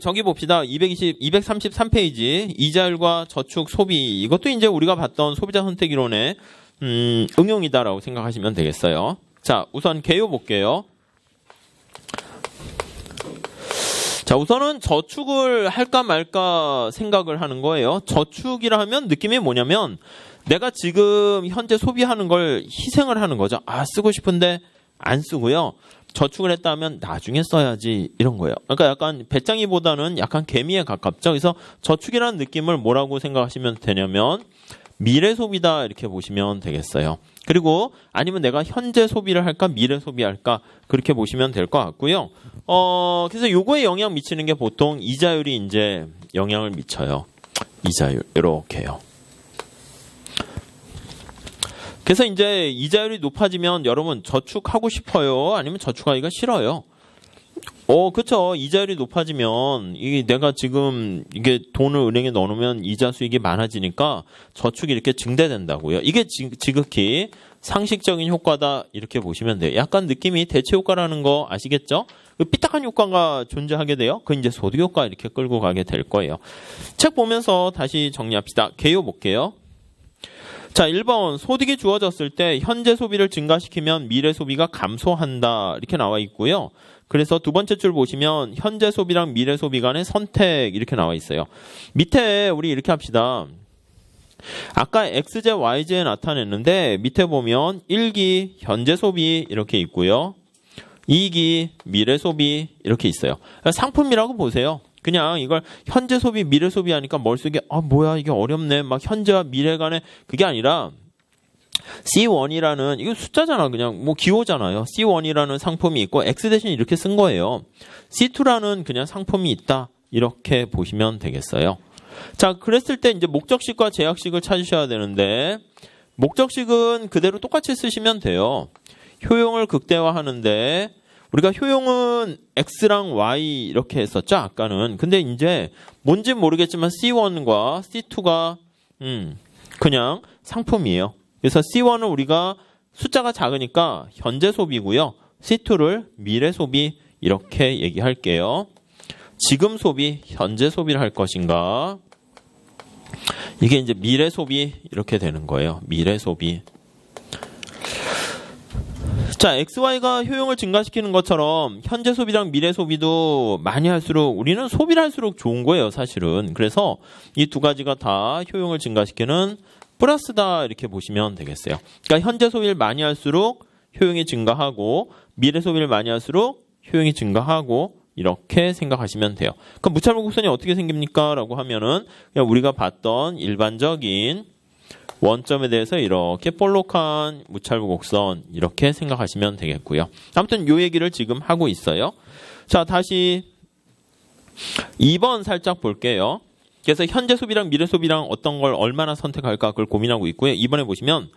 저기 봅시다. 233페이지 이자율과 저축 소비. 이것도 이제 우리가 봤던 소비자 선택 이론의 응용이다라고 생각하시면 되겠어요. 자, 우선 개요 볼게요. 자, 우선은 저축을 할까 말까 생각을 하는 거예요. 저축이라 하면 느낌이 뭐냐면 내가 지금 현재 소비하는 걸 희생을 하는 거죠. 아, 쓰고 싶은데 안 쓰고요. 저축을 했다 하면 나중에 써야지 이런 거예요. 그러니까 약간 배짱이보다는 약간 개미에 가깝죠. 그래서 저축이라는 느낌을 뭐라고 생각하시면 되냐면 미래 소비다 이렇게 보시면 되겠어요. 그리고 아니면 내가 현재 소비를 할까 미래 소비할까 그렇게 보시면 될 것 같고요. 그래서 요거에 영향 미치는 게 보통 이자율이 이제 영향을 미쳐요. 이자율 이렇게요. 그래서 이제 이자율이 높아지면 여러분 저축하고 싶어요? 아니면 저축하기가 싫어요? 그렇죠. 이자율이 높아지면 이게 내가 지금 이게 돈을 은행에 넣어놓으면 이자 수익이 많아지니까 저축이 이렇게 증대된다고요. 이게 지극히 상식적인 효과다 이렇게 보시면 돼요. 약간 느낌이 대체 효과라는 거 아시겠죠? 삐딱한 효과가 존재하게 돼요. 그 이제 소득 효과 이렇게 끌고 가게 될 거예요. 책 보면서 다시 정리합시다. 개요 볼게요. 자, 1번 소득이 주어졌을 때 현재 소비를 증가시키면 미래 소비가 감소한다 이렇게 나와 있고요. 그래서 두 번째 줄 보시면 현재 소비랑 미래 소비 간의 선택 이렇게 나와 있어요. 밑에 우리 이렇게 합시다. 아까 XJ, YJ 나타냈는데 밑에 보면 1기 현재 소비 이렇게 있고요. 2기 미래 소비 이렇게 있어요. 상품이라고 보세요. 그냥 이걸 현재 소비, 미래 소비 하니까 머릿속에 뭐야 이게 어렵네. 막 현재와 미래 간에 그게 아니라 C1이라는 이거 숫자잖아. 그냥 뭐 기호잖아요. C1이라는 상품이 있고 X 대신 이렇게 쓴 거예요. C2라는 그냥 상품이 있다. 이렇게 보시면 되겠어요. 자, 그랬을 때 이제 목적식과 제약식을 찾으셔야 되는데 목적식은 그대로 똑같이 쓰시면 돼요. 효용을 극대화하는데 우리가 효용은 X랑 Y 이렇게 했었죠, 아까는. 근데 이제 뭔진 모르겠지만 C1과 C2가 그냥 상품이에요. 그래서 C1은 우리가 숫자가 작으니까 현재 소비고요. C2를 미래 소비 이렇게 얘기할게요. 지금 소비, 현재 소비를 할 것인가? 이게 이제 미래 소비 이렇게 되는 거예요. 미래 소비. 자, XY가 효용을 증가시키는 것처럼 현재 소비랑 미래 소비도 많이 할수록 우리는 소비를 할수록 좋은 거예요, 사실은. 그래서 이 두 가지가 다 효용을 증가시키는 플러스다 이렇게 보시면 되겠어요. 그러니까 현재 소비를 많이 할수록 효용이 증가하고 미래 소비를 많이 할수록 효용이 증가하고 이렇게 생각하시면 돼요. 그럼 무차별 곡선이 어떻게 생깁니까? 라고 하면은 그냥 우리가 봤던 일반적인 원점에 대해서 이렇게 볼록한 무차별 곡선 이렇게 생각하시면 되겠고요. 아무튼 요 얘기를 지금 하고 있어요. 자, 다시 2번 살짝 볼게요. 그래서 현재 소비랑 미래 소비랑 어떤 걸 얼마나 선택할까 그걸 고민하고 있고요. 이번에 보시면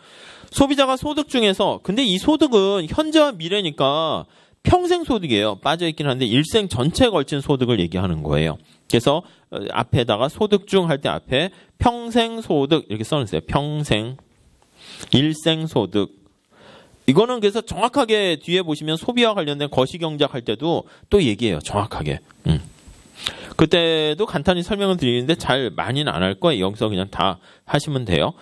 소비자가 소득 중에서 근데 이 소득은 현재와 미래니까 평생 소득이에요. 빠져있긴 한데 일생 전체에 걸친 소득을 얘기하는 거예요. 그래서 앞에다가 소득 중 할 때 앞에 평생 소득 이렇게 써놓으세요. 평생, 일생 소득. 이거는 그래서 정확하게 뒤에 보시면 소비와 관련된 거시경제학 할 때도 또 얘기해요. 정확하게. 그때도 간단히 설명을 드리는데 잘 많이는 안 할 거예요. 여기서 그냥 다 하시면 돼요.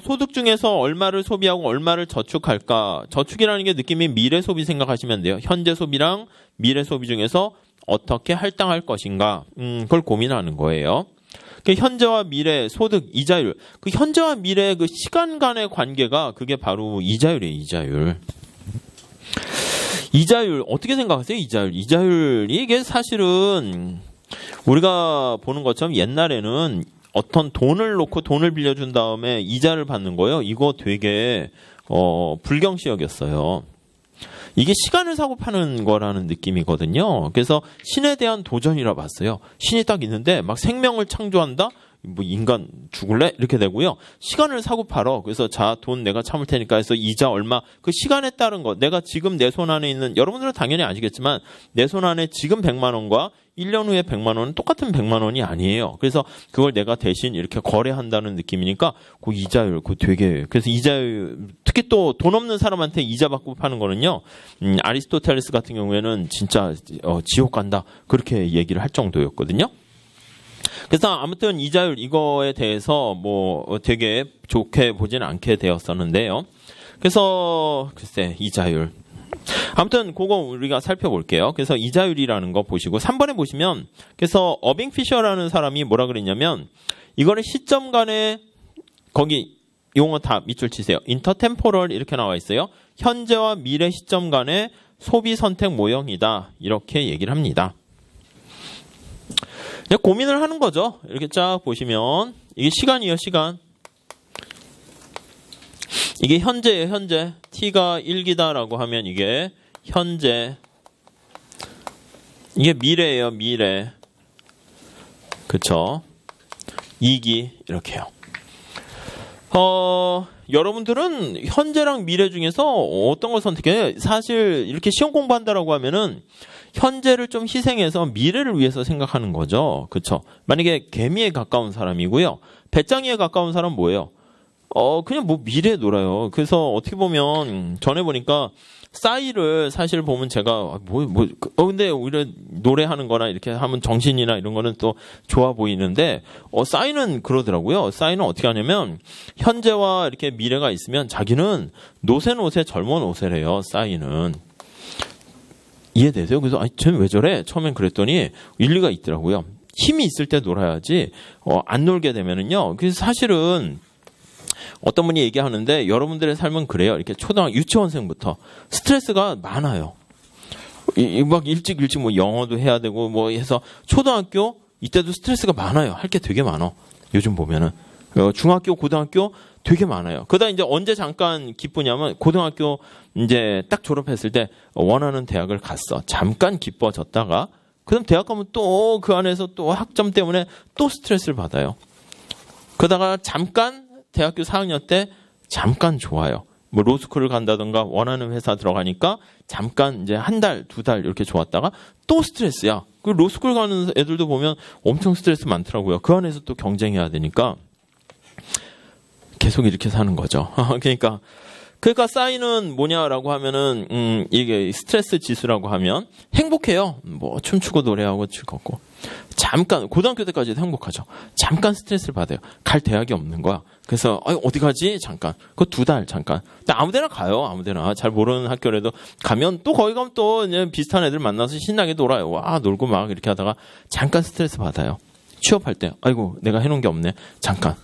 소득 중에서 얼마를 소비하고 얼마를 저축할까? 저축이라는 게 느낌이 미래 소비 생각하시면 돼요. 현재 소비랑 미래 소비 중에서 어떻게 할당할 것인가? 그걸 고민하는 거예요. 현재와 미래, 소득, 이자율. 그 현재와 미래 그 시간 간의 관계가 그게 바로 이자율이에요, 이자율. 이자율, 어떻게 생각하세요, 이자율? 이자율이 이게 사실은 우리가 보는 것처럼 옛날에는 어떤 돈을 놓고 돈을 빌려준 다음에 이자를 받는 거예요. 이거 되게 불경시역이었어요. 이게 시간을 사고 파는 거라는 느낌이거든요. 그래서 신에 대한 도전이라 봤어요. 신이 딱 있는데 막 생명을 창조한다? 뭐 인간 죽을래? 이렇게 되고요. 시간을 사고 팔어. 그래서 자, 돈 내가 참을 테니까 해서 이자 얼마, 그 시간에 따른 거, 내가 지금 내 손 안에 있는, 여러분들은 당연히 아시겠지만 내 손 안에 지금 100만 원과 1년 후에 100만 원은 똑같은 100만 원이 아니에요. 그래서 그걸 내가 대신 이렇게 거래한다는 느낌이니까 그 이자율, 그 되게, 그래서 이자율, 특히 또 돈 없는 사람한테 이자 받고 파는 거는요, 아리스토텔레스 같은 경우에는 진짜 지옥 간다. 그렇게 얘기를 할 정도였거든요. 그래서 아무튼 이자율 이거에 대해서 뭐 되게 좋게 보지는 않게 되었었는데요. 그래서 글쎄 이자율. 아무튼 그거 우리가 살펴볼게요. 그래서 이자율이라는 거 보시고 3번에 보시면 그래서 어빙 피셔라는 사람이 뭐라 그랬냐면 이거를 시점 간에 거기 용어 다 밑줄 치세요. 인터템포럴 이렇게 나와 있어요. 현재와 미래 시점 간의 소비 선택 모형이다. 이렇게 얘기를 합니다. 고민을 하는 거죠. 이렇게 쫙 보시면 이게 시간이에요. 시간. 이게 현재예요. 현재. t가 1기다라고 하면 이게 현재. 이게 미래예요. 미래. 그쵸? 2기 이렇게요. 여러분들은 현재랑 미래 중에서 어떤 걸 선택해요? 사실 이렇게 시험 공부한다라고 하면은 현재를 좀 희생해서 미래를 위해서 생각하는 거죠. 그쵸? 만약에 개미에 가까운 사람이고요. 배짱이에 가까운 사람은 뭐예요? 그냥 뭐 미래에 놀아요. 그래서 어떻게 보면 전에 보니까 싸이를 사실 보면 제가 근데 오히려 노래하는 거나 이렇게 하면 정신이나 이런 거는 또 좋아 보이는데 싸이는 그러더라고요. 싸이는 어떻게 하냐면 현재와 이렇게 미래가 있으면 자기는 노세 젊은 노세래요. 싸이는. 이해되세요? 그래서 쟤는 왜 저래? 처음엔 그랬더니 일리가 있더라고요. 힘이 있을 때 놀아야지 안 놀게 되면은요. 그래서 사실은 어떤 분이 얘기하는데 여러분들의 삶은 그래요. 이렇게 유치원생부터 스트레스가 많아요. 막 일찍 뭐 영어도 해야 되고 뭐 해서 초등학교 이때도 스트레스가 많아요. 할 게 되게 많아. 요즘 보면은 중학교, 고등학교 되게 많아요. 그러다 이제 언제 잠깐 기쁘냐면 고등학교 이제 딱 졸업했을 때 원하는 대학을 갔어. 잠깐 기뻐졌다가 그다음 대학 가면 또 그 안에서 또 학점 때문에 또 스트레스를 받아요. 그러다가 잠깐 대학교 4학년 때 잠깐 좋아요. 뭐 로스쿨을 간다던가 원하는 회사 들어가니까 잠깐 이제 한 달, 2달 이렇게 좋았다가 또 스트레스야. 그 로스쿨 가는 애들도 보면 엄청 스트레스 많더라고요. 그 안에서 또 경쟁해야 되니까 계속 이렇게 사는 거죠. 그러니까 싸이는 뭐냐라고 하면은 이게 스트레스 지수라고 하면 행복해요. 뭐 춤추고 노래하고 즐겁고 잠깐 고등학교 때까지도 행복하죠. 잠깐 스트레스를 받아요. 갈 대학이 없는 거야. 그래서 어디 가지? 잠깐. 그거 2달 잠깐. 근데 아무데나 가요. 아무데나 잘 모르는 학교라도 가면 또 거기 가면 또 이제 비슷한 애들 만나서 신나게 놀아요. 와 놀고 막 이렇게 하다가 잠깐 스트레스 받아요. 취업할 때 아이고 내가 해놓은 게 없네. 잠깐.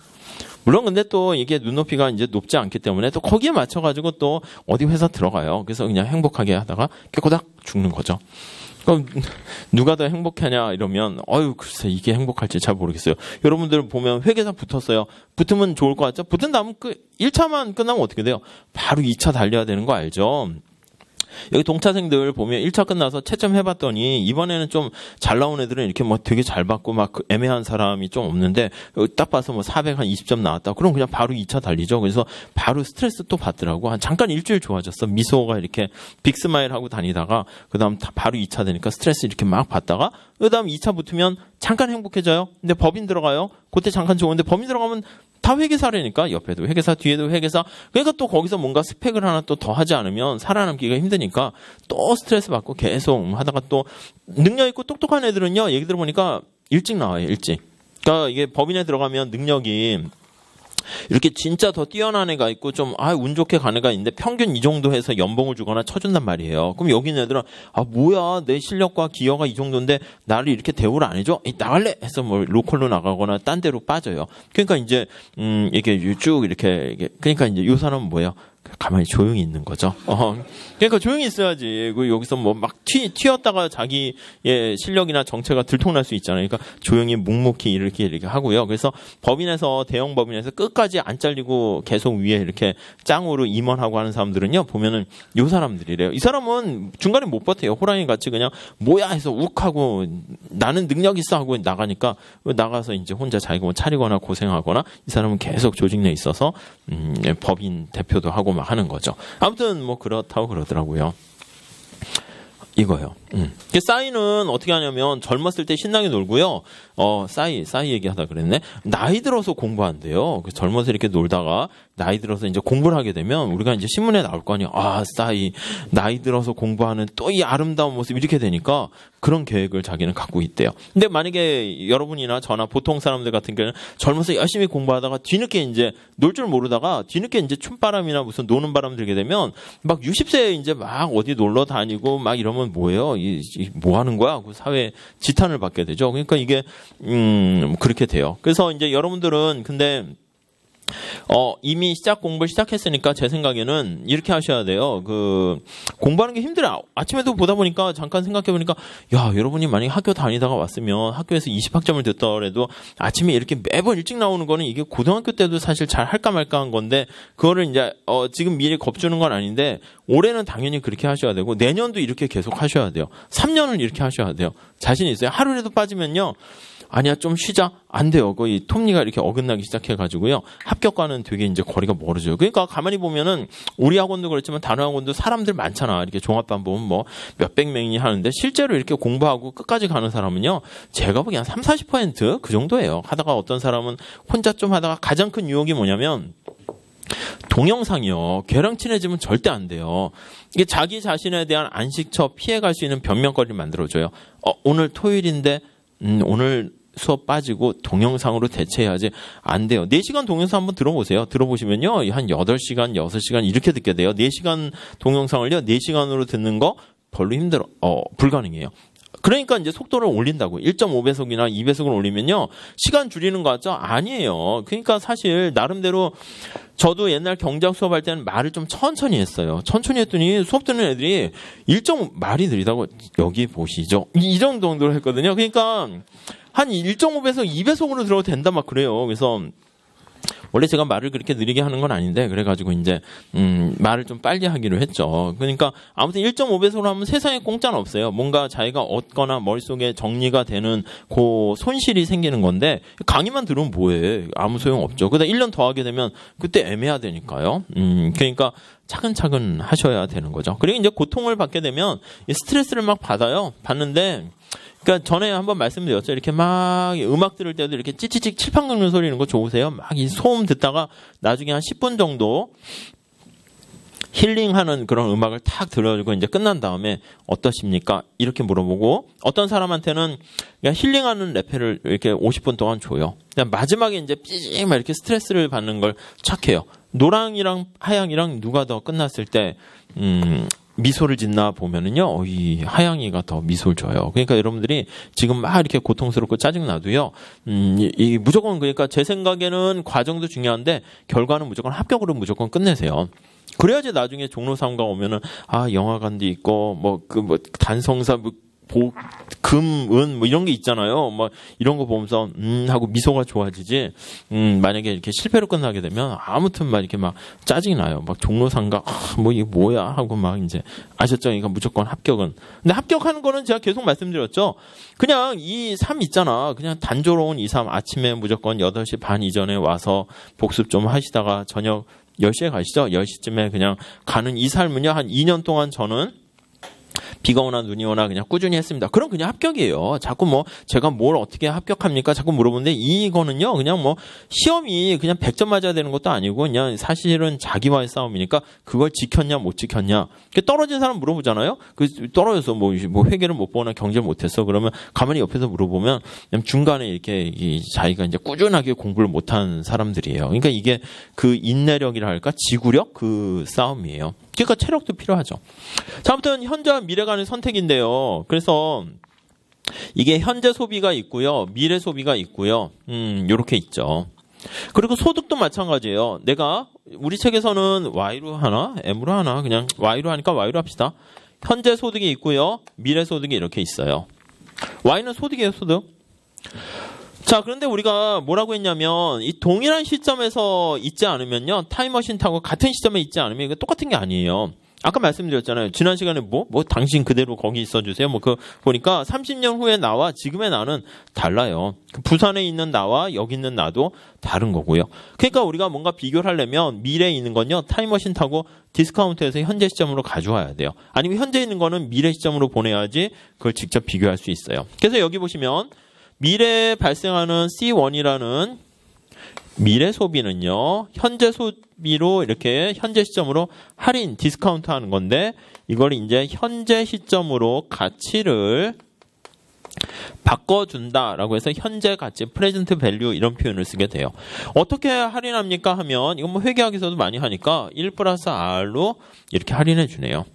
물론 근데 또 이게 눈높이가 이제 높지 않기 때문에 또 거기에 맞춰가지고 또 어디 회사 들어가요. 그래서 그냥 행복하게 하다가 깨꼬닥 죽는 거죠. 그럼 누가 더 행복하냐 이러면 글쎄 이게 행복할지 잘 모르겠어요. 여러분들 보면 회계사 붙었어요. 붙으면 좋을 것 같죠? 붙은 다음 1차만 끝나면 어떻게 돼요? 바로 2차 달려야 되는 거 알죠? 여기 동차생들 보면 1차 끝나서 채점 해봤더니 이번에는 좀 잘 나온 애들은 이렇게 뭐 되게 잘 받고 막 애매한 사람이 좀 없는데 딱 봐서 뭐 420점 나왔다. 그럼 그냥 바로 2차 달리죠. 그래서 바로 스트레스 또 받더라고. 잠깐 일주일 좋아졌어. 미소가 이렇게 빅스마일 하고 다니다가 그다음 바로 2차 되니까 스트레스 이렇게 막 받다가 그다음 2차 붙으면 잠깐 행복해져요. 근데 법인 들어가요. 그때 잠깐 좋은데 법인 들어가면 다 회계사라니까 옆에도 회계사 뒤에도 회계사. 그러니까 또 거기서 뭔가 스펙을 하나 또 더 하지 않으면 살아남기가 힘드니까 또 스트레스 받고 계속 하다가 또 능력 있고 똑똑한 애들은요. 얘기 들어보니까 일찍 나와요. 일찍. 그러니까 이게 법인에 들어가면 능력이 이렇게 진짜 더 뛰어난 애가 있고 좀 운 좋게 간 애가 있는데 평균 이 정도 해서 연봉을 주거나 쳐준단 말이에요. 그럼 여기 있는 애들은 뭐야 내 실력과 기여가 이 정도인데 나를 이렇게 대우를 안 해줘? 나갈래? 해서 뭐 로컬로 나가거나 딴 데로 빠져요. 그러니까 이제 이게 쭉 이렇게 그러니까 이제 요 사람은 뭐예요? 가만히 조용히 있는 거죠. 그러니까 조용히 있어야지. 여기서 뭐 막 튀었다가 자기의 실력이나 정체가 들통날 수 있잖아요. 그러니까 조용히 묵묵히 이렇게 하고요. 그래서 법인에서, 대형 법인에서 끝까지 안 잘리고 계속 위에 이렇게 짱으로 임원하고 하는 사람들은요, 보면은 요 사람들이래요. 이 사람은 중간에 못 버텨요. 호랑이 같이 그냥 뭐야 해서 욱하고 나는 능력 있어 하고 나가니까 나가서 이제 혼자 자기가 뭐 차리거나 고생하거나, 이 사람은 계속 조직 내에 있어서 법인 대표도 하고 막 하는 거죠. 아무튼 뭐 그렇다고 그러더라고요. 이거요. 싸이는 어떻게 하냐면 젊었을 때 신나게 놀고요. 싸이 얘기하다 그랬네. 나이 들어서 공부한대요. 젊어서 이렇게 놀다가 나이 들어서 이제 공부를 하게 되면 우리가 이제 신문에 나올 거 아니에요. 싸이 나이 들어서 공부하는 또 이 아름다운 모습 이렇게 되니까 그런 계획을 자기는 갖고 있대요. 근데 만약에 여러분이나 저나 보통 사람들 같은 경우는 젊어서 열심히 공부하다가 뒤늦게 이제 놀 줄 모르다가 뒤늦게 이제 춤바람이나 무슨 노는 바람 들게 되면 막 60세에 이제 막 어디 놀러 다니고 막 이러면 뭐예요? 뭐 하는 거야? 그 사회 지탄을 받게 되죠. 그러니까 이게 그렇게 돼요. 그래서 이제 여러분들은 근데 이미 공부를 시작했으니까 제 생각에는 이렇게 하셔야 돼요. 공부하는 게 힘들어요. 아침에도 보다 보니까 잠깐 생각해 보니까, 야, 여러분이 만약에 학교 다니다가 왔으면 학교에서 20학점을 듣더라도 아침에 이렇게 매번 일찍 나오는 거는 이게 고등학교 때도 사실 잘 할까 말까 한 건데, 그거를 이제, 지금 미리 겁주는 건 아닌데, 올해는 당연히 그렇게 하셔야 되고, 내년도 이렇게 계속 하셔야 돼요. 3년을 이렇게 하셔야 돼요. 자신 있어요. 하루라도 빠지면요. 아니야, 좀 쉬자. 안 돼요. 거의 톱니가 이렇게 어긋나기 시작해가지고요. 합격과는 되게 이제 거리가 멀어져요. 그러니까 가만히 보면은 우리 학원도 그렇지만 다른 학원도 사람들 많잖아. 이렇게 종합반 보면 뭐 몇백 명이 하는데 실제로 이렇게 공부하고 끝까지 가는 사람은요. 제가 보기엔 30-40% 그 정도예요. 하다가 어떤 사람은 혼자 좀 하다가 가장 큰 유혹이 뭐냐면 동영상이요. 걔랑 친해지면 절대 안 돼요. 이게 자기 자신에 대한 안식처 피해갈 수 있는 변명거리를 만들어줘요. 오늘 토요일인데 오늘 수업 빠지고 동영상으로 대체해야지. 안 돼요. 4시간 동영상 한번 들어보세요. 들어보시면요. 한 8시간, 6시간 이렇게 듣게 돼요. 4시간 동영상을요. 4시간으로 듣는 거 별로 힘들어. 불가능해요. 그러니까 이제 속도를 올린다고. 1.5배속이나 2배속을 올리면요. 시간 줄이는 거 같죠? 아니에요. 그러니까 사실 나름대로 저도 옛날 경제학 수업할 때는 말을 좀 천천히 했어요. 천천히 했더니 수업 듣는 애들이 말이 느리다고 여기 보시죠. 이 정도로 했거든요. 그러니까 한 1.5배속, 2배속으로 들어도 된다 막 그래요. 그래서 원래 제가 말을 그렇게 느리게 하는 건 아닌데 그래가지고 이제 말을 좀 빨리 하기로 했죠. 그러니까 아무튼 1.5배속으로 하면 세상에 공짜는 없어요. 뭔가 자기가 얻거나 머릿속에 정리가 되는 그 손실이 생기는 건데 강의만 들으면 뭐해. 아무 소용 없죠. 그러다 1년 더 하게 되면 그때 애매하다니까요. 그러니까 차근차근 하셔야 되는 거죠. 그리고 이제 고통을 받게 되면 스트레스를 막 받는데 그러니까 전에 한번 말씀드렸죠. 이렇게 막 음악 들을 때도 이렇게 찌찌찌 칠판 긁는 소리 이런 거 좋으세요? 막 이 소음 듣다가 나중에 한 10분 정도 힐링하는 그런 음악을 탁 들어주고 이제 끝난 다음에 어떠십니까? 이렇게 물어보고 어떤 사람한테는 그냥 힐링하는 레페를 이렇게 50분 동안 줘요. 그냥 마지막에 이제 삐직 막 이렇게 스트레스를 받는 걸 착해요. 노랑이랑 하양이랑 누가 더 끝났을 때 미소를 짓나 보면은요, 이 하양이가 더 미소를 줘요. 그러니까 여러분들이 지금 막 이렇게 고통스럽고 짜증나도요, 이 무조건 그러니까 제 생각에는 과정도 중요한데 결과는 무조건 합격으로 무조건 끝내세요. 그래야지 나중에 종로상가 오면은 영화관도 있고 단성사 금은 이런 게 있잖아요. 이런 거 보면서 하고 미소가 좋아지지. 만약에 이렇게 실패로 끝나게 되면 아무튼 막 이렇게 막 짜증이 나요. 막 종로상가 이게 뭐야 하고 막 이제 아셨죠? 그러니까 무조건 합격은. 근데 합격하는 거는 제가 계속 말씀드렸죠. 그냥 2, 3 있잖아. 그냥 단조로운 2, 3 아침에 무조건 8시 반 이전에 와서 복습 좀 하시다가 저녁 10시에 가시죠. 10시쯤에 그냥 가는 이 삶은요. 한 2년 동안 저는 비가 오나 눈이 오나 그냥 꾸준히 했습니다. 그럼 그냥 합격이에요. 자꾸 제가 뭘 어떻게 합격합니까? 자꾸 물어보는데 이거는요, 그냥 시험이 그냥 100점 맞아야 되는 것도 아니고 그냥 사실은 자기와의 싸움이니까 그걸 지켰냐, 못 지켰냐. 떨어진 사람 물어보잖아요? 떨어져서 회계를 못 보거나 경제를 못했어. 그러면 가만히 옆에서 물어보면 그냥 중간에 이렇게 자기가 이제 꾸준하게 공부를 못한 사람들이에요. 그러니까 이게 그 인내력이라 할까? 지구력? 그 싸움이에요. 그러니까 체력도 필요하죠. 자, 아무튼 현재와 미래가 는 선택인데요. 그래서 이게 현재 소비가 있고요. 미래 소비가 있고요. 요렇게 있죠. 그리고 소득도 마찬가지예요. 내가 우리 책에서는 Y로 하나, M으로 하나, 그냥 Y로 하니까 Y로 합시다. 현재 소득이 있고요. 미래 소득이 이렇게 있어요. Y는 소득이에요, 소득. 자, 그런데 우리가 뭐라고 했냐면 이 동일한 시점에서 있지 않으면요. 타임머신 타고 같은 시점에 있지 않으면 이거 똑같은 게 아니에요. 아까 말씀드렸잖아요. 지난 시간에 당신 그대로 거기 있어주세요. 보니까 30년 후에 나와 지금의 나는 달라요. 부산에 있는 나와 여기 있는 나도 다른 거고요. 그러니까 우리가 뭔가 비교를 하려면 미래에 있는 건요. 타임머신 타고 디스카운트해서 현재 시점으로 가져와야 돼요. 아니면 현재 있는 거는 미래 시점으로 보내야지 그걸 직접 비교할 수 있어요. 그래서 여기 보시면 미래에 발생하는 C1이라는 미래 소비는요, 현재 소비로 이렇게 현재 시점으로 할인, 디스카운트 하는 건데, 이걸 이제 현재 시점으로 가치를 바꿔준다라고 해서 현재 가치, 프레젠트 밸류 이런 표현을 쓰게 돼요. 어떻게 할인합니까 하면, 이건 뭐 회계학에서도 많이 하니까 1 플러스 R로 이렇게 할인해 주네요.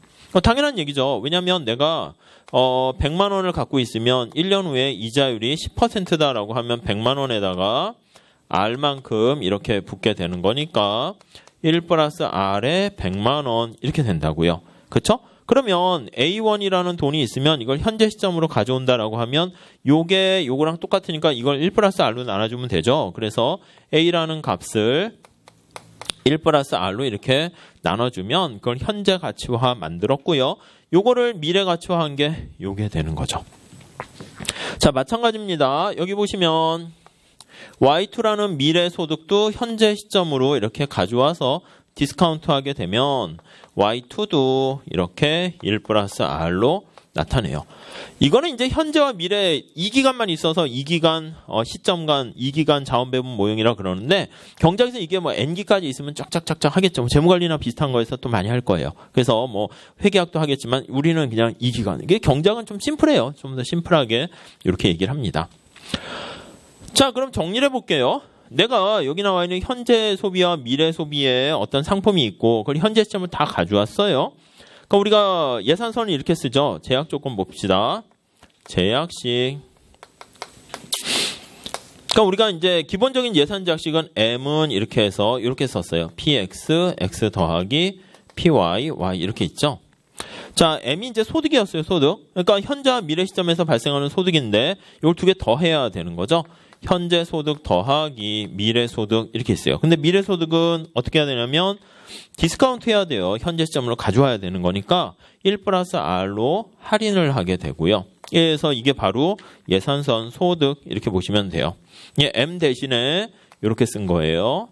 당연한 얘기죠. 왜냐면 내가 100만 원을 갖고 있으면 1년 후에 이자율이 10%다라고 하면 100만 원에다가 R만큼 이렇게 붙게 되는 거니까 1 플러스 R에 100만 원 이렇게 된다고요. 그렇죠? 그러면 A1이라는 돈이 있으면 이걸 현재 시점으로 가져온다라고 하면 요거랑 똑같으니까 이걸 1 플러스 R로 나눠주면 되죠. 그래서 A라는 값을 1 플러스 R로 이렇게 나눠주면 그걸 현재 가치화 만들었고요. 요거를 미래 가치화한 게 요게 되는 거죠. 자, 마찬가지입니다. 여기 보시면 Y2라는 미래 소득도 현재 시점으로 이렇게 가져와서 디스카운트 하게 되면 Y2도 이렇게 1 플러스 R로 나타내요. 이거는 이제 현재와 미래 2기간만 있어서 2기간 시점간 2기간 자원배분 모형이라 그러는데 경작에서 이게 뭐 N기까지 있으면 쫙쫙쫙쫙 하겠죠. 재무관리나 비슷한 거에서 또 많이 할 거예요. 그래서 뭐 회계학도 하겠지만 우리는 그냥 2기간. 이게 경작은 좀 심플해요. 좀 더 심플하게 이렇게 얘기를 합니다. 자, 그럼 정리를 해볼게요. 내가 여기 나와 있는 현재 소비와 미래 소비에 어떤 상품이 있고 그걸 현재 시점을 다 가져왔어요. 그러니까 우리가 예산선을 이렇게 쓰죠. 제약 조건 봅시다. 제약식. 그러니까 우리가 이제 기본적인 예산 제약식은 M은 이렇게 해서 이렇게 썼어요. PX, X 더하기 PY, Y 이렇게 있죠. 자, M이 이제 소득이었어요, 소득. 그러니까 현재와 미래 시점에서 발생하는 소득인데 이걸 두 개 더해야 되는 거죠. 현재 소득 더하기 미래 소득 이렇게 있어요. 근데 미래 소득은 어떻게 해야 되냐면 디스카운트 해야 돼요. 현재 시점으로 가져와야 되는 거니까 1 플러스 R로 할인을 하게 되고요. 그래서 이게 바로 예산선 소득 이렇게 보시면 돼요. M 대신에 이렇게 쓴 거예요.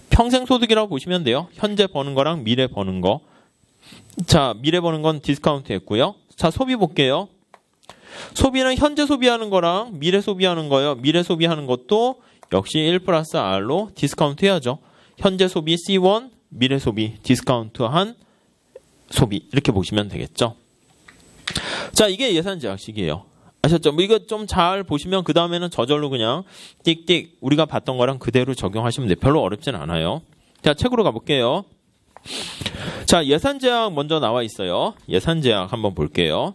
평생 소득이라고 보시면 돼요. 현재 버는 거랑 미래 버는 거. 자, 미래 버는 건 디스카운트 했고요. 자, 소비 볼게요. 소비는 현재 소비하는 거랑 미래 소비하는 거예요. 미래 소비하는 것도 역시 1 플러스 R로 디스카운트 해야죠. 현재 소비 C1, 미래 소비 디스카운트한 소비 이렇게 보시면 되겠죠. 자, 이게 예산 제약식이에요. 아셨죠? 뭐 이거 좀 잘 보시면 그 다음에는 저절로 그냥 띡띡 우리가 봤던 거랑 그대로 적용하시면 돼요. 별로 어렵진 않아요. 자, 책으로 가볼게요. 자, 예산 제약 먼저 나와 있어요. 예산 제약 한번 볼게요.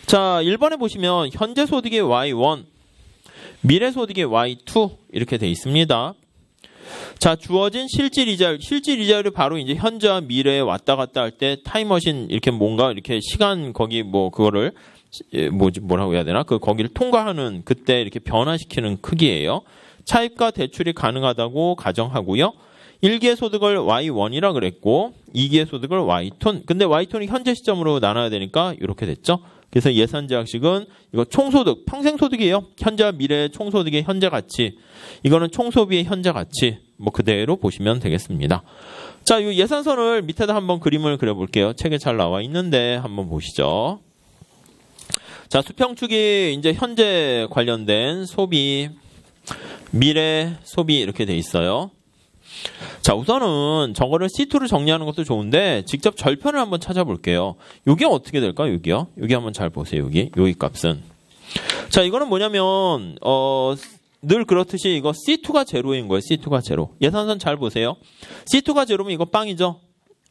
자, 1번에 보시면 현재 소득이 Y1, 미래 소득이 Y2 이렇게 돼 있습니다. 자, 주어진 실질 이자율, 실질 이자율이 바로 이제 현재와 미래에 왔다 갔다 할 때 타임머신 이렇게 뭔가 이렇게 시간 거기 뭐 그거를 뭐라고 해야 되나? 거기를 통과하는 그때 이렇게 변화시키는 크기예요. 차입과 대출이 가능하다고 가정하고요. 1기의 소득을 Y1이라 그랬고 2기의 소득을 Y2. 근데 Y2는 현재 시점으로 나눠야 되니까 이렇게 됐죠. 그래서 예산 제약식은 이거 총소득, 평생 소득이에요. 현재와 미래의 총소득의 현재 가치. 이거는 총소비의 현재 가치. 뭐 그대로 보시면 되겠습니다. 자, 이 예산선을 밑에다 한번 그림을 그려볼게요. 책에 잘 나와 있는데 한번 보시죠. 자, 수평축이 이제 현재 관련된 소비, 미래 소비 이렇게 돼 있어요. 자, 우선은 저거를 C2로 정리하는 것도 좋은데 직접 절편을 한번 찾아볼게요. 여기 어떻게 될까요? 여기요. 여기 한번 잘 보세요. 여기 값은. 자, 이거는 뭐냐면 늘 그렇듯이 이거 C2가 제로인 거예요. C2가 제로. 예산선 잘 보세요. C2가 제로면 이거 빵이죠.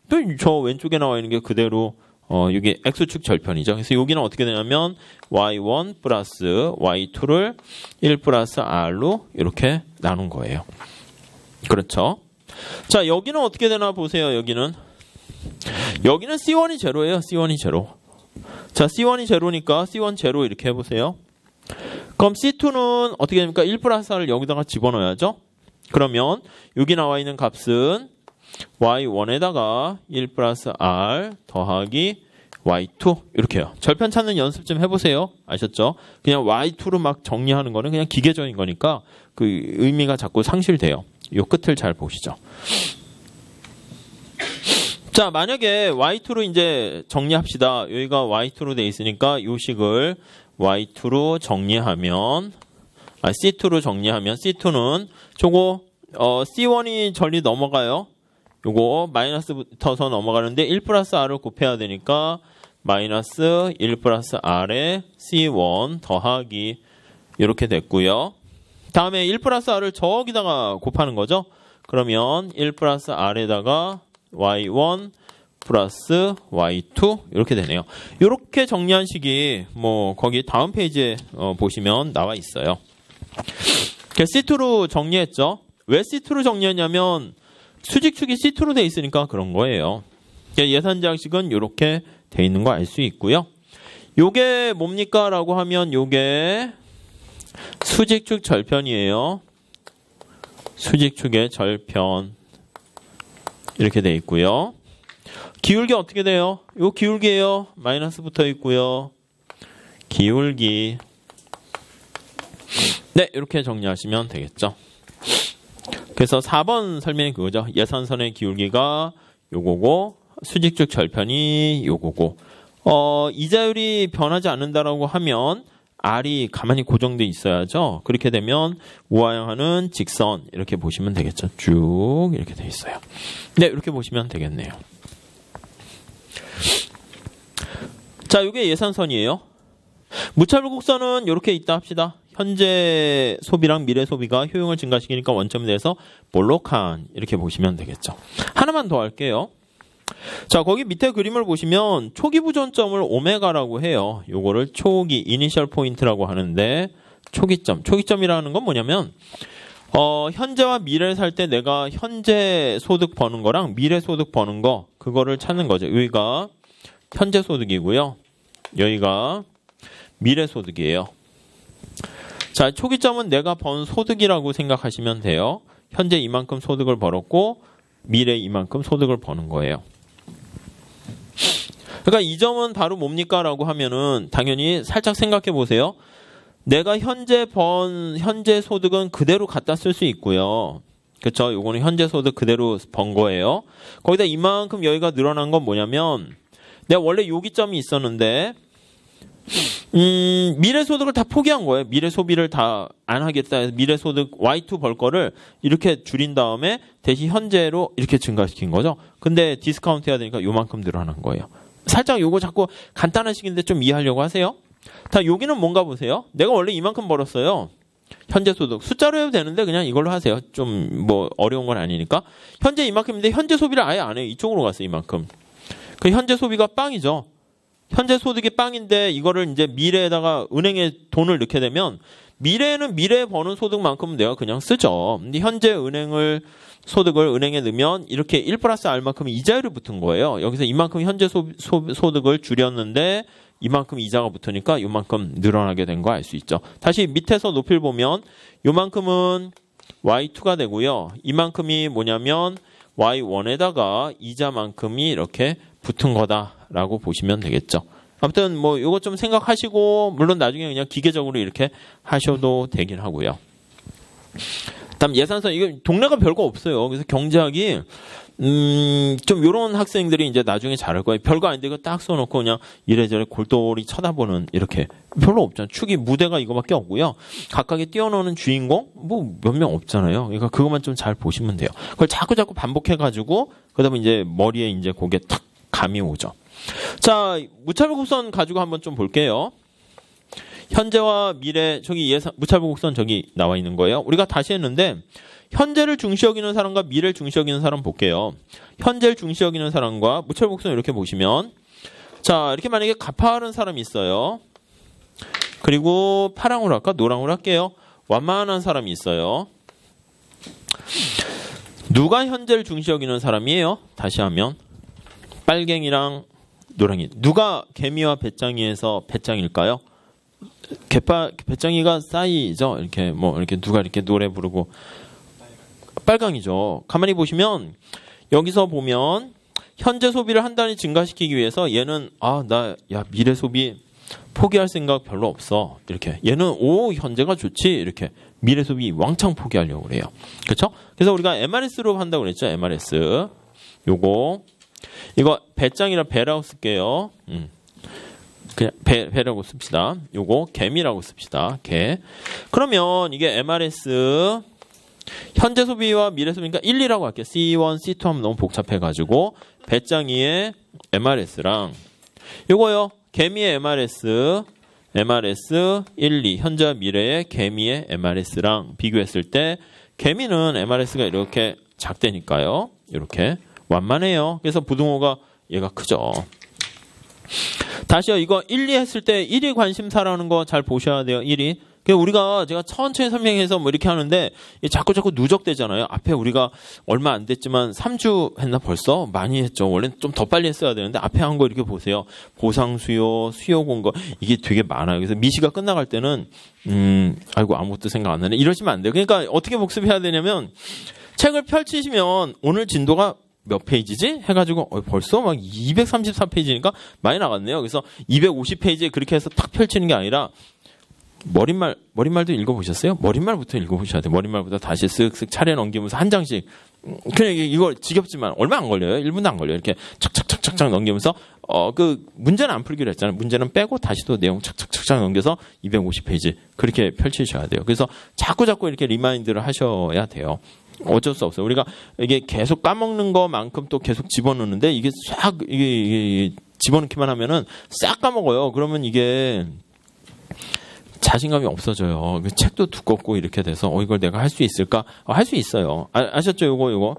또 저 왼쪽에 나와 있는 게 그대로 이게 X축 절편이죠. 그래서 여기는 어떻게 되냐면 Y1 플러스 Y2를 1 플러스 R로 이렇게 나눈 거예요. 그렇죠? 자, 여기는 어떻게 되나 보세요. 여기는 C1이 제로예요. C1이 제로. 자, C1이 제로니까 C1 제로 이렇게 해보세요. 그럼 C2는 어떻게 됩니까? 1 플러스 R을 여기다가 집어넣어야죠. 그러면 여기 나와 있는 값은 Y1에다가 1 플러스 R 더하기 Y2 이렇게 해요. 절편 찾는 연습 좀 해보세요. 아셨죠? 그냥 Y2로 막 정리하는 거는 그냥 기계적인 거니까 그 의미가 자꾸 상실돼요. 이 끝을 잘 보시죠. 자, 만약에 Y2로 이제 정리합시다. 여기가 Y2로 돼 있으니까 이 식을 Y2로 정리하면 C2로 정리하면 C2는 저거 C1이 전리 넘어가요. 요거 마이너스 붙어서 넘어가는데 1 플러스 R을 곱해야 되니까 마이너스 1 플러스 R에 C1 더하기 이렇게 됐고요. 다음에 1 플러스 R을 저기다가 곱하는 거죠. 그러면 1 플러스 R에다가 Y1 플러스 Y2 이렇게 되네요. 이렇게 정리한 식이 뭐 거기 다음 페이지에 보시면 나와 있어요. C2로 정리했죠. 왜 C2로 정리했냐면 수직축이 C2로 돼 있으니까 그런 거예요. 예산장식은 이렇게 돼 있는 거 알 수 있고요. 요게 뭡니까? 라고 하면 요게 수직축 절편이에요. 수직축의 절편 이렇게 돼 있고요. 기울기 어떻게 돼요? 요 기울기예요. 마이너스 붙어 있고요. 기울기. 네, 이렇게 정리하시면 되겠죠. 그래서 4번 설명이 그거죠. 예산선의 기울기가 요거고 수직축 절편이 요거고 이자율이 변하지 않는다라고 하면 R이 가만히 고정돼 있어야죠. 그렇게 되면 우하향하는 직선 이렇게 보시면 되겠죠. 쭉 이렇게 돼 있어요. 네, 이렇게 보시면 되겠네요. 자, 이게 예산선이에요. 무차별 곡선은 이렇게 있다 합시다. 현재 소비랑 미래 소비가 효용을 증가시키니까 원점에 대해서 볼록한 이렇게 보시면 되겠죠. 하나만 더 할게요. 자, 거기 밑에 그림을 보시면 초기 부전점을 오메가라고 해요. 요거를 초기 이니셜 포인트라고 하는데 초기점이라는 건 뭐냐면 현재와 미래를 살 때 내가 현재 소득 버는 거랑 미래 소득 버는 거 그거를 찾는 거죠. 여기가 현재 소득이고요. 여기가 미래 소득이에요. 자, 초기점은 내가 번 소득이라고 생각하시면 돼요. 현재 이만큼 소득을 벌었고 미래 이만큼 소득을 버는 거예요. 그러니까 이 점은 바로 뭡니까? 라고 하면은 당연히 살짝 생각해 보세요. 내가 현재 소득은 그대로 갖다 쓸 수 있고요. 그렇죠? 요거는 현재 소득 그대로 번 거예요. 거기다 이만큼 여기가 늘어난 건 뭐냐면 내가 원래 요기점이 있었는데 미래 소득을 다 포기한 거예요. 미래 소비를 다 안 하겠다 해서 미래 소득 Y2 벌 거를 이렇게 줄인 다음에 대신 현재로 이렇게 증가시킨 거죠. 근데 디스카운트 해야 되니까 요만큼 늘어난 거예요. 살짝 요거 자꾸 간단한 식인데 좀 이해하려고 하세요. 다 여기는 뭔가 보세요. 내가 원래 이만큼 벌었어요. 현재 소득 숫자로 해도 되는데 그냥 이걸로 하세요. 좀 뭐 어려운 건 아니니까. 현재 이만큼인데 현재 소비를 아예 안 해요. 이쪽으로 갔어요. 이만큼. 그 현재 소비가 빵이죠. 현재 소득이 빵인데 이거를 이제 미래에다가 은행에 돈을 넣게 되면 미래에는 미래에 버는 소득만큼은 내가 그냥 쓰죠. 근데 현재 소득을 은행에 넣으면 이렇게 1 플러스 R만큼 이자율이 붙은 거예요. 여기서 이만큼 현재 소득을 줄였는데 이만큼 이자가 붙으니까 이만큼 늘어나게 된 거 알 수 있죠. 다시 밑에서 높이를 보면 이만큼은 Y2가 되고요. 이만큼이 뭐냐면 Y1에다가 이자만큼이 이렇게 붙은 거다라고 보시면 되겠죠. 아무튼 뭐 이거 좀 생각하시고 물론 나중에 그냥 기계적으로 이렇게 하셔도 되긴 하고요. 다음 예산선 이거 동네가 별거 없어요. 그래서 경제학이 좀 요런 학생들이 이제 나중에 잘할 거예요. 별거 아닌데 이거 딱 써놓고 그냥 이래저래 골똘히 쳐다보는 이렇게 별로 없잖아요. 축이 무대가 이거밖에 없고요. 각각의 뛰어노는 주인공 뭐 몇 명 없잖아요. 그러니까 그것만 좀 잘 보시면 돼요. 그걸 자꾸 보해가지고 그다음에 이제 머리에 이제 그게 탁 감이 오죠. 자, 무차별 곡선 가지고 한번 좀 볼게요. 현재와 미래 저기 무차별 곡선 저기 나와 있는 거예요. 우리가 다시 했는데 현재를 중시 여기는 사람과 미래를 중시 여기는 사람 볼게요. 현재를 중시 여기는 사람과 무차별 곡선 이렇게 보시면 자, 이렇게 만약에 가파른 사람이 있어요. 그리고 파랑으로 할까? 노랑으로 할게요. 완만한 사람이 있어요. 누가 현재를 중시 여기는 사람이에요? 다시 하면 빨갱이랑 노랑이. 누가 개미와 배짱이에서 배짱일까요? 배짱이가 싸이죠. 이렇게 이렇게 누가 이렇게 노래 부르고 빨강이죠. 가만히 보시면 여기서 보면 현재 소비를 한 단위 증가시키기 위해서 얘는 미래 소비 포기할 생각 별로 없어. 이렇게 얘는 현재가 좋지. 이렇게 미래 소비 왕창 포기하려고 그래요. 그렇죠? 그래서 우리가 MRS로 한다고 그랬죠. MRS. 이거 배짱이라 배라고 쓸게요. 그냥 배라고 씁시다. 요거 개미라고 씁시다. 개. 그러면 이게 MRS 현재 소비와 미래 소비니까 1, 2라고 할게요. C1, C2 하면 너무 복잡해가지고 배짱이의 MRS랑 요거요. 개미의 MRS 1, 2 현재와 미래의 개미의 MRS랑 비교했을 때 개미는 MRS가 이렇게 작대니까요. 이렇게 완만해요. 그래서 부등호가 얘가 크죠. 다시요. 이거 1, 2 했을 때 1위 관심사라는 거 잘 보셔야 돼요. 1위. 제가 천천히 설명해서 이렇게 하는데 자꾸 누적되잖아요. 앞에 우리가 얼마 안 됐지만 3주 했나 벌써? 많이 했죠. 원래는 좀 더 빨리 했어야 되는데 앞에 한 거 이렇게 보세요. 보상 수요, 수요 공고 이게 되게 많아요. 그래서 미시가 끝나갈 때는 아무것도 생각 안 나네. 이러시면 안 돼요. 그러니까 어떻게 복습해야 되냐면 책을 펼치시면 오늘 진도가 몇 페이지지? 해가지고 벌써 막 234페이지니까 많이 나갔네요. 그래서 250페이지에 그렇게 해서 탁 펼치는 게 아니라 머릿말도 읽어보셨어요? 머릿말부터 읽어보셔야 돼요. 머릿말부터 다시 쓱쓱 차례 넘기면서 한 장씩. 그냥 이거 지겹지만 얼마 안 걸려요. 1분도 안 걸려요. 이렇게 착착착착착 넘기면서 문제는 안 풀기로 했잖아요. 문제는 빼고 다시 또 내용 착착착착 넘겨서 250페이지 그렇게 펼치셔야 돼요. 그래서 자꾸 이렇게 리마인드를 하셔야 돼요. 어쩔 수 없어요. 우리가 이게 계속 까먹는 것만큼 또 계속 집어넣는데 이게 이게 집어넣기만 하면은 싹 까먹어요. 그러면 이게 자신감이 없어져요. 책도 두껍고 이렇게 돼서 이걸 내가 할 수 있을까? 할 수 있어요. 아셨죠? 요거.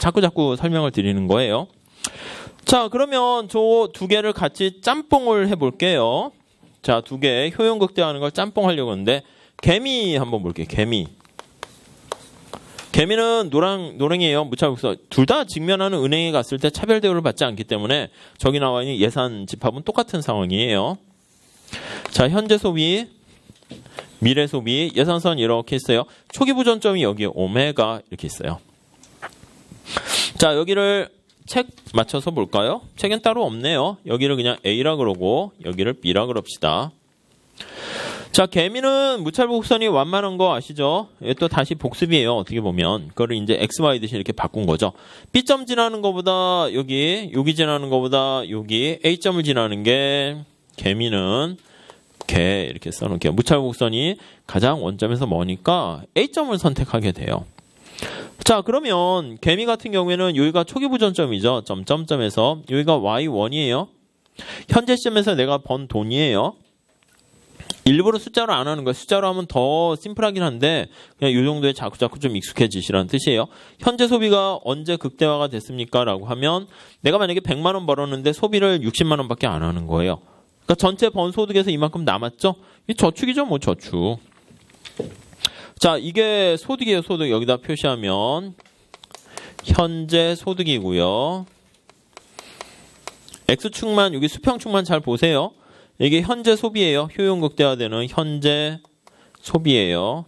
자꾸 설명을 드리는 거예요. 자, 그러면 저 두 개를 같이 짬뽕을 해볼게요. 자, 두 개 효용 극대화하는 걸 짬뽕 하려고 하는데 개미 한번 볼게요. 개미는 노랑이에요. 무차별서 둘 다 직면하는 은행에 갔을 때 차별 대우를 받지 않기 때문에 저기 나와 있는 예산 집합은 똑같은 상황이에요. 자, 현재 소비, 미래 소비, 예산선 이렇게 있어요. 초기 부전점이 여기에 오메가 이렇게 있어요. 자, 여기를 책 맞춰서 볼까요? 책엔 따로 없네요. 여기를 그냥 A라 그러고 여기를 B라 그럽시다. 자, 개미는 무차별 곡선이 완만한 거 아시죠? 이게 또 다시 복습이에요. 어떻게 보면 그거를 이제 X, Y 대신 이렇게 바꾼 거죠. B점 지나는 거보다 여기 지나는 거보다 여기 A점을 지나는 게 개미는 개 이렇게 써놓을게요. 무차별 곡선이 가장 원점에서 머니까 A점을 선택하게 돼요. 자, 그러면 개미 같은 경우에는 여기가 초기 부전점이죠. 점점점에서 여기가 Y1이에요. 현재 시점에서 내가 번 돈이에요. 일부러 숫자로 안 하는 거예요. 숫자로 하면 더 심플하긴 한데 그냥 이 정도에 자꾸 좀 익숙해지시라는 뜻이에요. 현재 소비가 언제 극대화가 됐습니까? 라고 하면 내가 만약에 100만 원 벌었는데 소비를 60만 원밖에 안 하는 거예요. 그러니까 전체 번 소득에서 이만큼 남았죠? 이 저축이죠, 저축. 자, 이게 소득이에요, 소득. 여기다 표시하면 현재 소득이고요. X축만, 여기 수평축만 잘 보세요. 이게 현재 소비예요. 효용 극대화되는 현재 소비예요.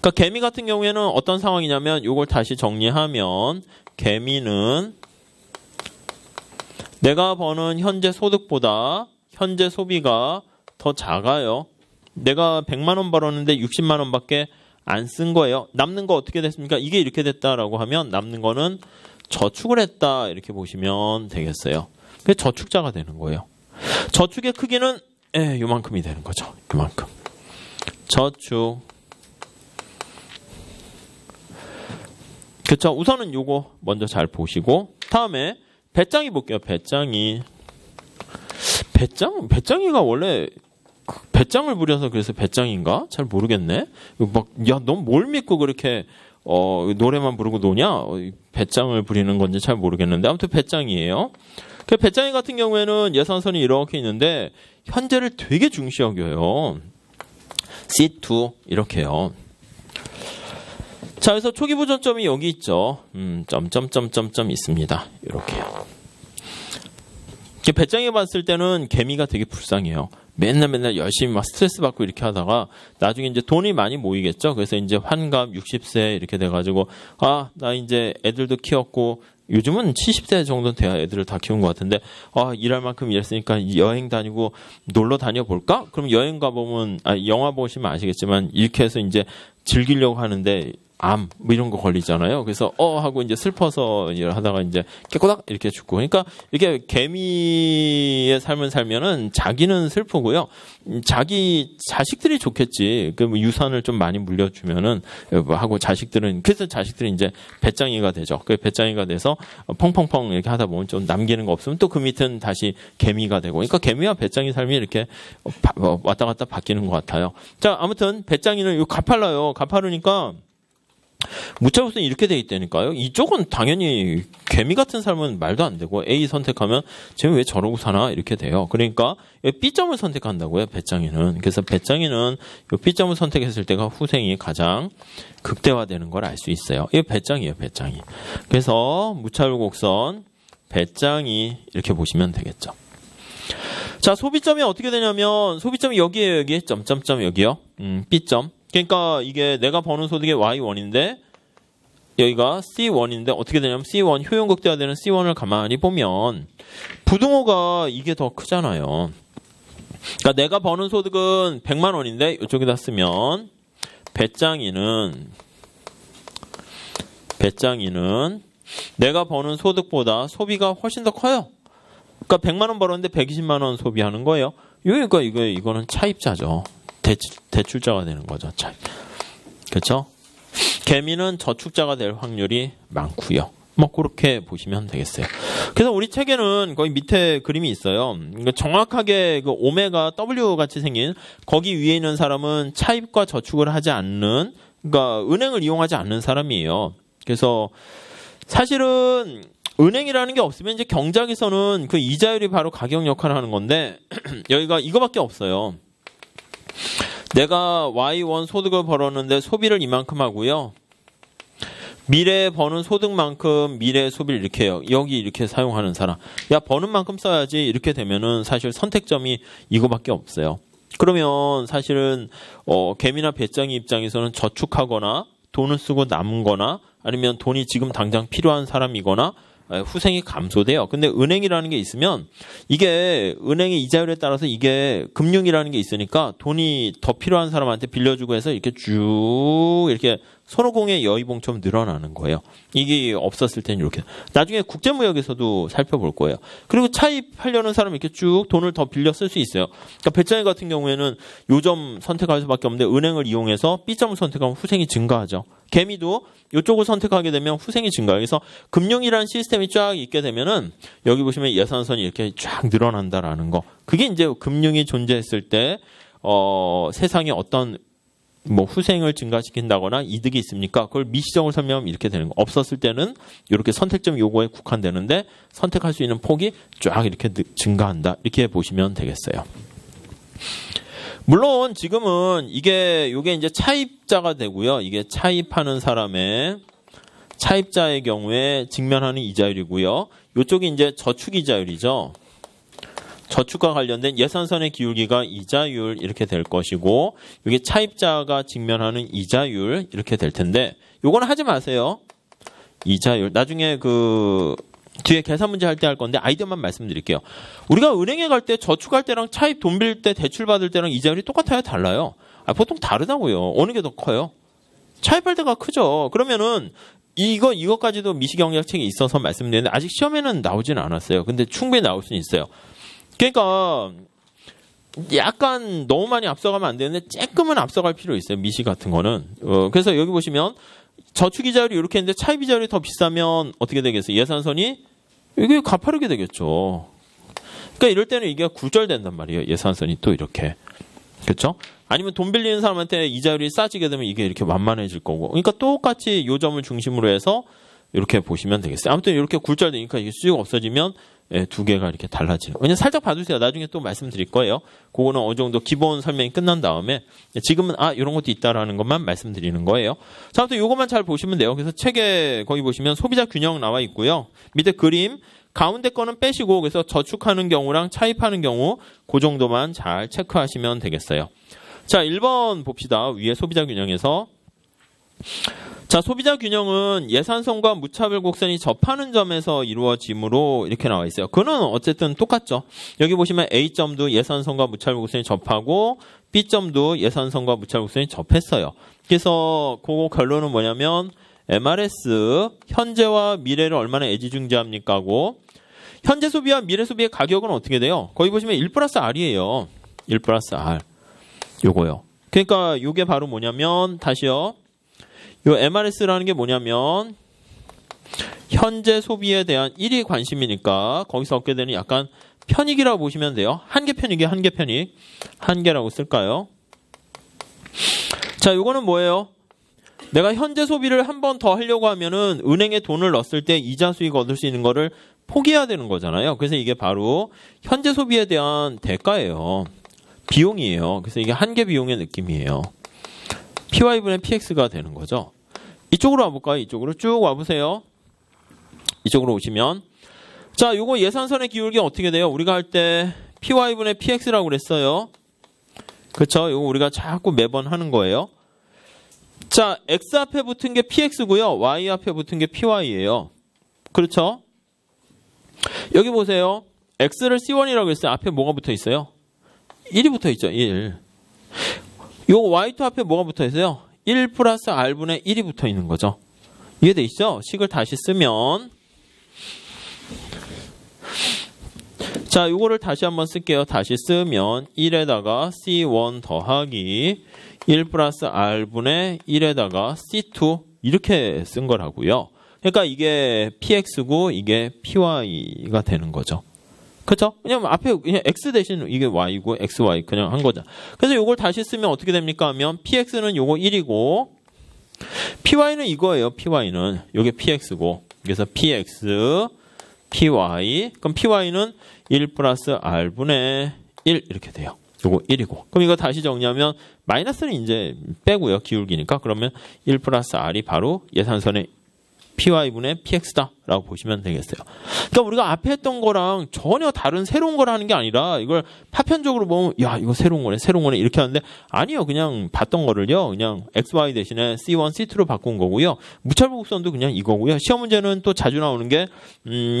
그러니까 개미 같은 경우에는 어떤 상황이냐면 이걸 다시 정리하면 개미는 내가 버는 현재 소득보다 현재 소비가 더 작아요. 내가 100만 원 벌었는데 60만 원밖에 안 쓴 거예요. 남는 거 어떻게 됐습니까? 이게 이렇게 됐다라고 하면 남는 거는 저축을 했다 이렇게 보시면 되겠어요. 그게 저축자가 되는 거예요. 저축의 크기는 요만큼이 되는 거죠. 요만큼. 저축. 그쵸? 우선은 요거 먼저 잘 보시고 다음에 배짱이 볼게요. 배짱이가 원래 배짱을 부려서 그래서 배짱인가? 잘 모르겠네. 너 뭘 믿고 그렇게 노래만 부르고 노냐? 배짱을 부리는 건지 잘 모르겠는데 아무튼 배짱이에요. 그 배짱이 같은 경우에는 예산선이 이렇게 있는데 현재를 되게 중시 여겨요. C2 이렇게요. 자, 그래서 초기 보존점이 여기 있죠. 점점점점점 있습니다. 이렇게요. 배짱이 봤을 때는 개미가 되게 불쌍해요. 맨날 열심히 막 스트레스 받고 이렇게 하다가 나중에 이제 돈이 많이 모이겠죠. 그래서 이제 환갑 60세 이렇게 돼가지고 나 이제 애들도 키웠고 요즘은 70세 정도 돼야 애들을 다 키운 것 같은데 일할 만큼 일했으니까 여행 다니고 놀러 다녀볼까? 그럼 여행 가보면 영화 보시면 아시겠지만 이렇게 해서 이제 즐기려고 하는데 뭐 이런 거 걸리잖아요. 그래서 하고 이제 슬퍼서 일을 하다가 이제 깨꼬닥 이렇게 죽고. 그러니까 이렇게 개미의 삶을 살면은 자기는 슬프고요. 자기 자식들이 좋겠지. 그 유산을 좀 많이 물려주면은 하고 그래서 자식들은 이제 배짱이가 되죠. 그 배짱이가 돼서 펑펑펑 이렇게 하다 보면 좀 남기는 거 없으면 또 그 밑은 다시 개미가 되고. 그러니까 개미와 배짱이 삶이 이렇게 왔다 갔다 바뀌는 것 같아요. 자, 아무튼 배짱이는 이거 가팔라요. 가파르니까 무차별성이 이렇게 돼 있다니까요. 이쪽은 당연히 개미 같은 삶은 말도 안 되고 A 선택하면 쟤는 왜 저러고 사나 이렇게 돼요. 그러니까 B점을 선택한다고요. 배짱이는. 그래서 배짱이는 B점을 선택했을 때가 후생이 가장 극대화되는 걸 알 수 있어요. 이게 배짱이에요. 배짱이. 그래서 무차별 곡선 배짱이 이렇게 보시면 되겠죠. 자, 소비점이 어떻게 되냐면 소비점이 여기에요. 여기 점점점 여기요. B점. 그러니까 이게 내가 버는 소득의 Y1인데 여기가 C1인데 어떻게 되냐면 C1 효용 극대화되는 C1을 가만히 보면 부등호가 이게 더 크잖아요. 그러니까 내가 버는 소득은 100만 원인데 이쪽에다 쓰면 배짱이는 내가 버는 소득보다 소비가 훨씬 더 커요. 그러니까 100만 원 벌었는데 120만 원 소비하는 거예요. 그러니까 이거는 차입자죠. 대출자가 되는 거죠. 그렇죠? 개미는 저축자가 될 확률이 많고요. 뭐 그렇게 보시면 되겠어요. 그래서 우리 책에는 거기 밑에 그림이 있어요. 그러니까 정확하게 그 오메가 W 같이 생긴 거기 위에 있는 사람은 차입과 저축을 하지 않는, 그러니까 은행을 이용하지 않는 사람이에요. 그래서 사실은 은행이라는 게 없으면 이제 경작에서는 그 이자율이 바로 가격 역할을 하는 건데 여기가 이거밖에 없어요. 내가 Y1 소득을 벌었는데 소비를 이만큼 하고요. 미래에 버는 소득만큼 미래의 소비를 이렇게 해요. 여기 이렇게 사용하는 사람. 버는 만큼 써야지 이렇게 되면은 사실 선택점이 이거밖에 없어요. 그러면 사실은 개미나 배짱이 입장에서는 저축하거나 돈을 쓰고 남은 거나 아니면 돈이 지금 당장 필요한 사람이거나 후생이 감소돼요. 근데 은행이라는 게 있으면 이게 은행의 이자율에 따라서 이게 금융이라는 게 있으니까 돈이 더 필요한 사람한테 빌려주고 해서 이렇게 쭉 이렇게 손오공의 여의봉처럼 늘어나는 거예요. 이게 없었을 때는 이렇게. 나중에 국제무역에서도 살펴볼 거예요. 그리고 차입하려는 사람이 이렇게 쭉 돈을 더 빌려 쓸 수 있어요. 그러니까 배짱이 같은 경우에는 요점 선택할 수밖에 없는데 은행을 이용해서 B점을 선택하면 후생이 증가하죠. 개미도 이쪽을 선택하게 되면 후생이 증가해요. 그래서 금융이라는 시스템이 쫙 있게 되면은 여기 보시면 예산선이 이렇게 쫙 늘어난다라는 거. 그게 이제 금융이 존재했을 때 세상에 어떤 후생을 증가시킨다거나 이득이 있습니까? 그걸 미시적으로 설명하면 이렇게 되는 거. 없었을 때는 이렇게 선택점 요구에 국한되는데 선택할 수 있는 폭이 쫙 이렇게 증가한다. 이렇게 보시면 되겠어요. 물론 지금은 요게 이제 차입자가 되고요. 이게 차입하는 사람의 차입자의 경우에 직면하는 이자율이고요. 이쪽이 이제 저축 이자율이죠. 저축과 관련된 예산선의 기울기가 이자율 이렇게 될 것이고 이게 차입자가 직면하는 이자율 이렇게 될 텐데 요거는 하지 마세요. 이자율 나중에 뒤에 계산 문제 할 때 할 건데 아이디어만 말씀드릴게요. 우리가 은행에 갈 때 저축할 때랑 차입 돈 빌릴 때 대출 받을 때랑 이자율이 똑같아요? 달라요? 보통 다르다고요. 어느 게 더 커요? 차입할 때가 크죠. 그러면은 이것까지도 미시경제학책에 있어서 말씀드렸는데 아직 시험에는 나오지는 않았어요. 근데 충분히 나올 수는 있어요. 그러니까 약간 너무 많이 앞서가면 안 되는데 조금은 앞서갈 필요 있어요. 미시 같은 거는. 그래서 여기 보시면 저축 이자율이 이렇게 했는데 차입 이자율이 더 비싸면 어떻게 되겠어요? 예산선이 이게 가파르게 되겠죠. 그러니까 이럴 때는 이게 굴절된단 말이에요. 예산선이 또 이렇게. 그렇죠? 아니면 돈 빌리는 사람한테 이자율이 싸지게 되면 이게 이렇게 완만해질 거고. 그러니까 똑같이 요 점을 중심으로 해서 이렇게 보시면 되겠어요. 아무튼 이렇게 굴절되니까 이게 쭉 없어지면 두 개가 이렇게 달라지는. 그냥 살짝 봐주세요. 나중에 또 말씀드릴 거예요. 그거는 어느 정도 기본 설명이 끝난 다음에 지금은 이런 것도 있다라는 것만 말씀드리는 거예요. 자, 아무튼 이것만 잘 보시면 돼요. 그래서 책에 거기 보시면 소비자 균형 나와 있고요. 밑에 그림 가운데 거는 빼시고 그래서 저축하는 경우랑 차입하는 경우 그 정도만 잘 체크하시면 되겠어요. 자, 1번 봅시다. 위에 소비자 균형에서 자, 소비자 균형은 예산선과 무차별 곡선이 접하는 점에서 이루어지므로 이렇게 나와 있어요. 그는 어쨌든 똑같죠. 여기 보시면 A점도 예산선과 무차별 곡선이 접하고 B점도 예산선과 무차별 곡선이 접했어요. 그래서 그거 결론은 뭐냐면 MRS 현재와 미래를 얼마나 애지중지합니까 하고 현재 소비와 미래 소비의 가격은 어떻게 돼요? 거기 보시면 1 플러스 R이에요. 1 플러스 R. 요거요. 그러니까 요게 바로 뭐냐면 다시요. 요 MRS라는 게 뭐냐면 현재 소비에 대한 1위 관심이니까 거기서 얻게 되는 약간 편익이라고 보시면 돼요. 한계 편익이에요. 한계 편익. 한계라고 쓸까요? 자, 요거는 뭐예요? 내가 현재 소비를 한 번 더 하려고 하면은 은행에 돈을 넣었을 때 이자 수익 얻을 수 있는 거를 포기해야 되는 거잖아요. 그래서 이게 바로 현재 소비에 대한 대가예요. 비용이에요. 그래서 이게 한계 비용의 느낌이에요. PY분의 PX가 되는 거죠. 이쪽으로 와볼까요? 이쪽으로 쭉 와보세요. 이쪽으로 오시면 자, 요거 예산선의 기울기 어떻게 돼요? 우리가 할 때 PY분의 PX라고 그랬어요. 그쵸? 요거 우리가 자꾸 매번 하는 거예요. 자, X 앞에 붙은 게 PX고요. Y 앞에 붙은 게 PY예요. 그렇죠? 여기 보세요. X를 C1이라고 했어요. 앞에 뭐가 붙어 있어요? 1이 붙어 있죠. 1. 요 Y2 앞에 뭐가 붙어 있어요? 1 플러스 R분의 1이 붙어 있는 거죠. 이해돼 있죠? 식을 다시 쓰면 자, 요거를 다시 한번 쓸게요. 다시 쓰면 1에다가 C1 더하기 1 플러스 R분의 1에다가 C2 이렇게 쓴 거라고요. 그러니까 이게 PX고 이게 PY가 되는 거죠. 그렇죠? 왜냐면 앞에 그냥 X 대신 이게 Y고 XY 그냥 한 거죠. 그래서 요걸 다시 쓰면 어떻게 됩니까 하면 PX는 요거 1이고 PY는 이거예요. PY는 요게 PX고 그래서 PX PY 그럼 PY는 1 플러스 R분의 1 이렇게 돼요. 요거 1이고 그럼 이거 다시 정리하면 마이너스는 이제 빼고요. 기울기니까 그러면 1 플러스 R이 바로 예산선의 PY분의 PX다라고 보시면 되겠어요. 그러니까 우리가 앞에 했던 거랑 전혀 다른 새로운 걸 하는 게 아니라 이걸 파편적으로 보면 야 이거 새로운 거네 이렇게 하는데 아니요. 그냥 봤던 거를요. 그냥 XY 대신에 C1, C2로 바꾼 거고요. 무차별 곡선도 그냥 이거고요. 시험 문제는 또 자주 나오는 게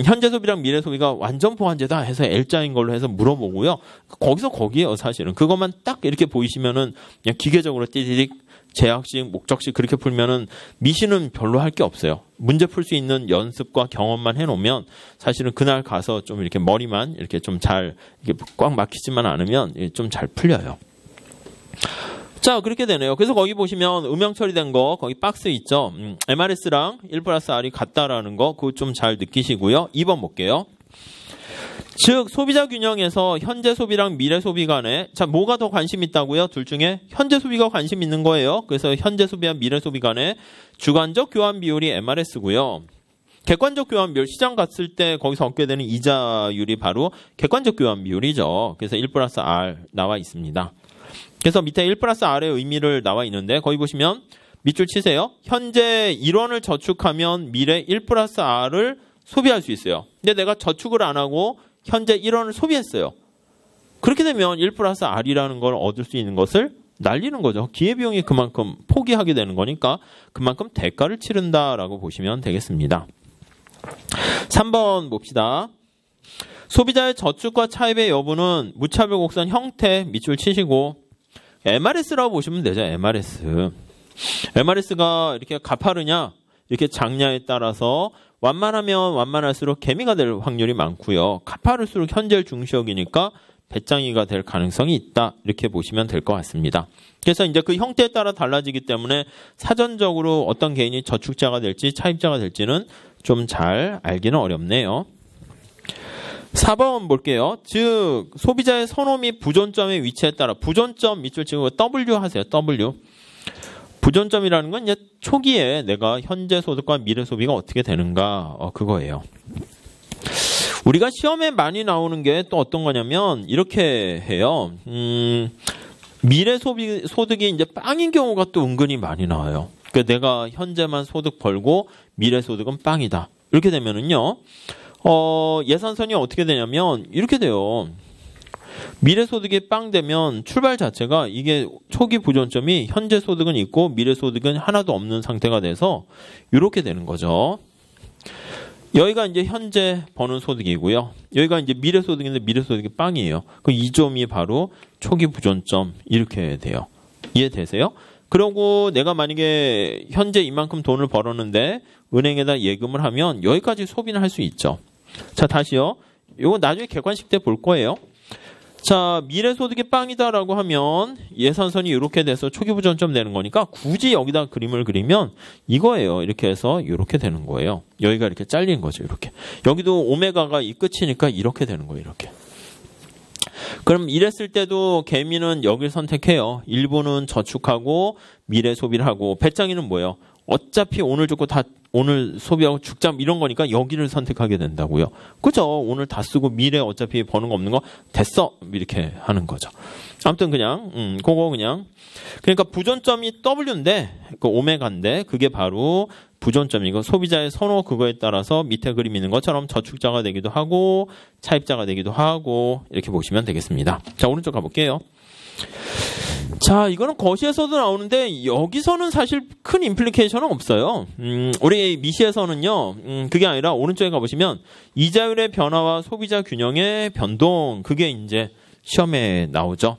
현재 소비랑 미래 소비가 완전 보완제다 해서 L자인 걸로 해서 물어보고요. 거기서 거기에요. 사실은. 그것만 딱 이렇게 보이시면은 그냥 기계적으로 띠디딕 제약식, 목적식 그렇게 풀면은 미시는 별로 할 게 없어요. 문제 풀 수 있는 연습과 경험만 해놓으면 사실은 그날 가서 좀 이렇게 머리만 이렇게 좀 잘 이렇게 꽉 막히지만 않으면 좀 잘 풀려요. 자, 그렇게 되네요. 그래서 거기 보시면 음영 처리된 거 거기 박스 있죠. MRS랑 1 플러스 R이 같다라는 거 그거 좀 잘 느끼시고요. 2번 볼게요. 즉 소비자 균형에서 현재 소비랑 미래 소비 간에 자 뭐가 더 관심 있다고요? 둘 중에 현재 소비가 관심 있는 거예요. 그래서 현재 소비와 미래 소비 간에 주관적 교환 비율이 MRS고요. 객관적 교환 비율 시장 갔을 때 거기서 얻게 되는 이자율이 바로 객관적 교환 비율이죠. 그래서 1 플러스 R 나와 있습니다. 그래서 밑에 1 플러스 R의 의미를 나와 있는데 거기 보시면 밑줄 치세요. 현재 1원을 저축하면 미래 1 플러스 R을 소비할 수 있어요. 근데 내가 저축을 안 하고 현재 1원을 소비했어요. 그렇게 되면 1 플러스 R이라는 걸 얻을 수 있는 것을 날리는 거죠. 기회비용이 그만큼 포기하게 되는 거니까 그만큼 대가를 치른다라고 보시면 되겠습니다. 3번 봅시다. 소비자의 저축과 차입의 여부는 무차별 곡선 형태 밑줄 치시고 MRS라고 보시면 되죠. MRS가 이렇게 가파르냐 이렇게 작냐에 따라서 완만하면 완만할수록 개미가 될 확률이 많고요. 가파를수록 현재를 중시여기니까 배짱이가 될 가능성이 있다. 이렇게 보시면 될 것 같습니다. 그래서 이제 그 형태에 따라 달라지기 때문에 사전적으로 어떤 개인이 저축자가 될지 차입자가 될지는 좀 잘 알기는 어렵네요. 4번 볼게요. 즉 소비자의 선호 및 부존점의 위치에 따라 부존점 밑줄 치고 W 하세요. W. 부존점이라는 건 이제 초기에 내가 현재 소득과 미래 소비가 어떻게 되는가 그거예요. 우리가 시험에 많이 나오는 게 또 어떤 거냐면 이렇게 해요. 미래 소득이 이제 빵인 경우가 또 은근히 많이 나와요. 그러니까 내가 현재만 소득 벌고 미래 소득은 빵이다. 이렇게 되면은요. 예산선이 어떻게 되냐면 이렇게 돼요. 미래 소득이 빵 되면 출발 자체가 이게 초기 부존점이 현재 소득은 있고 미래 소득은 하나도 없는 상태가 돼서 이렇게 되는 거죠. 여기가 이제 현재 버는 소득이고요. 여기가 이제 미래 소득인데 미래 소득이 빵이에요. 그 이 점이 바로 초기 부존점 이렇게 돼요. 이해되세요? 그리고 내가 만약에 현재 이만큼 돈을 벌었는데 은행에다 예금을 하면 여기까지 소비는 할 수 있죠. 자, 다시요. 이거 나중에 객관식 때 볼 거예요. 자, 미래 소득이 빵이다라고 하면 예산선이 이렇게 돼서 초기 부존점 되는 거니까 굳이 여기다 그림을 그리면 이거예요. 이렇게 해서 이렇게 되는 거예요. 여기가 이렇게 잘린 거죠. 이렇게. 여기도 오메가가 이 끝이니까 이렇게 되는 거예요. 이렇게. 그럼 이랬을 때도 개미는 여기를 선택해요. 일부는 저축하고 미래 소비를 하고 배짱이는 뭐예요? 어차피 오늘 죽고 다 오늘 소비하고 죽자 이런 거니까 여기를 선택하게 된다고요. 그죠? 오늘 다 쓰고 미래 어차피 버는 거 없는 거 됐어 이렇게 하는 거죠. 아무튼 그냥 그거 그냥 그러니까 부존점이 W인데 그 오메가인데 그게 바로 부존점이고 소비자의 선호 그거에 따라서 밑에 그림 있는 것처럼 저축자가 되기도 하고 차입자가 되기도 하고 이렇게 보시면 되겠습니다. 자, 오른쪽 가볼게요. 자, 이거는 거시에서도 나오는데 여기서는 사실 큰 임플리케이션은 없어요. 우리 미시에서는요. 그게 아니라 오른쪽에 가보시면 이자율의 변화와 소비자 균형의 변동 그게 이제 시험에 나오죠.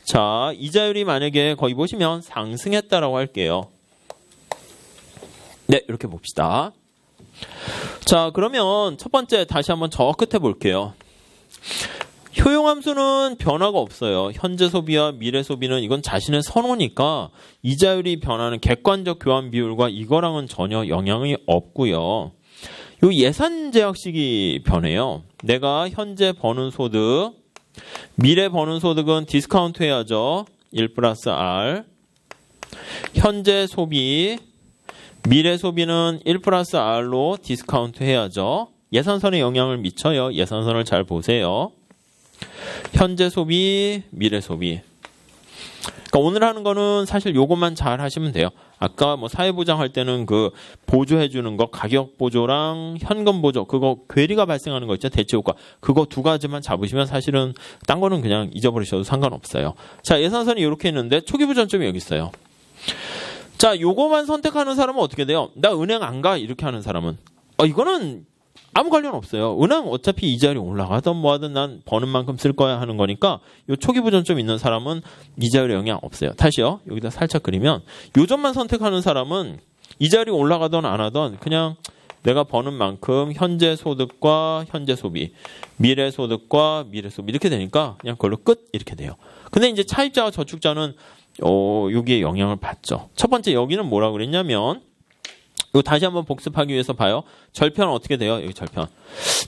자, 이자율이 만약에 거기 보시면 상승했다라고 할게요. 네, 이렇게 봅시다. 자, 그러면 첫 번째 다시 한번 저 끝에 볼게요. 효용함수는 변화가 없어요. 현재 소비와 미래 소비는 이건 자신의 선호니까 이자율이 변하는 객관적 교환 비율과 이거랑은 전혀 영향이 없고요. 이 예산 제약식이 변해요. 내가 현재 버는 소득, 미래 버는 소득은 디스카운트 해야죠. 1 플러스 R. 현재 소비, 미래 소비는 1 플러스 R로 디스카운트 해야죠. 예산선에 영향을 미쳐요. 예산선을 잘 보세요. 현재 소비, 미래 소비. 그러니까 오늘 하는 거는 사실 요것만 잘 하시면 돼요. 아까 뭐 사회보장 할 때는 그 보조해 주는 거 가격 보조랑 현금 보조 그거 괴리가 발생하는 거 있죠. 대체 효과. 그거 두 가지만 잡으시면 사실은 딴 거는 그냥 잊어버리셔도 상관없어요. 자, 예산선이 이렇게 있는데 초기 부전점이 여기 있어요. 자, 요거만 선택하는 사람은 어떻게 돼요? 나 은행 안 가 이렇게 하는 사람은 이거는 아무 관련 없어요. 은행 어차피 이자율이 올라가든 뭐하든 난 버는 만큼 쓸 거야 하는 거니까 요 초기 부전점 있는 사람은 이자율에 영향 없어요. 다시요. 여기다 살짝 그리면 요 점만 선택하는 사람은 이자율이 올라가든 안 하든 그냥 내가 버는 만큼 현재 소득과 현재 소비, 미래 소득과 미래 소비 이렇게 되니까 그냥 그걸로 끝 이렇게 돼요. 근데 이제 차입자와 저축자는 여기에 영향을 받죠. 첫 번째 여기는 뭐라고 그랬냐면 이거 다시 한번 복습하기 위해서 봐요. 절편은 어떻게 돼요? 여기 절편.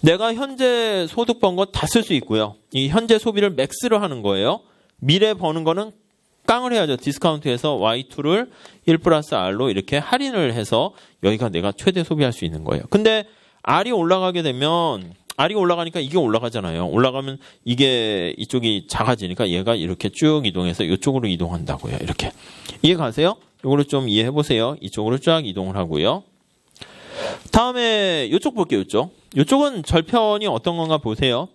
내가 현재 소득 번 거 다 쓸 수 있고요. 이 현재 소비를 맥스로 하는 거예요. 미래 버는 거는 깡을 해야죠. 디스카운트해서 Y2를 1 플러스 R로 이렇게 할인을 해서 여기가 내가 최대 소비할 수 있는 거예요. 근데 R이 올라가게 되면 R이 올라가니까 이게 올라가잖아요. 올라가면 이게 이쪽이 작아지니까 얘가 이렇게 쭉 이동해서 이쪽으로 이동한다고요. 이렇게. 이해 가세요? 이거를 좀 이해해 보세요. 이쪽으로 쫙 이동을 하고요. 다음에 이쪽 볼게요. 이쪽은 절편이 어떤 건가 보세요.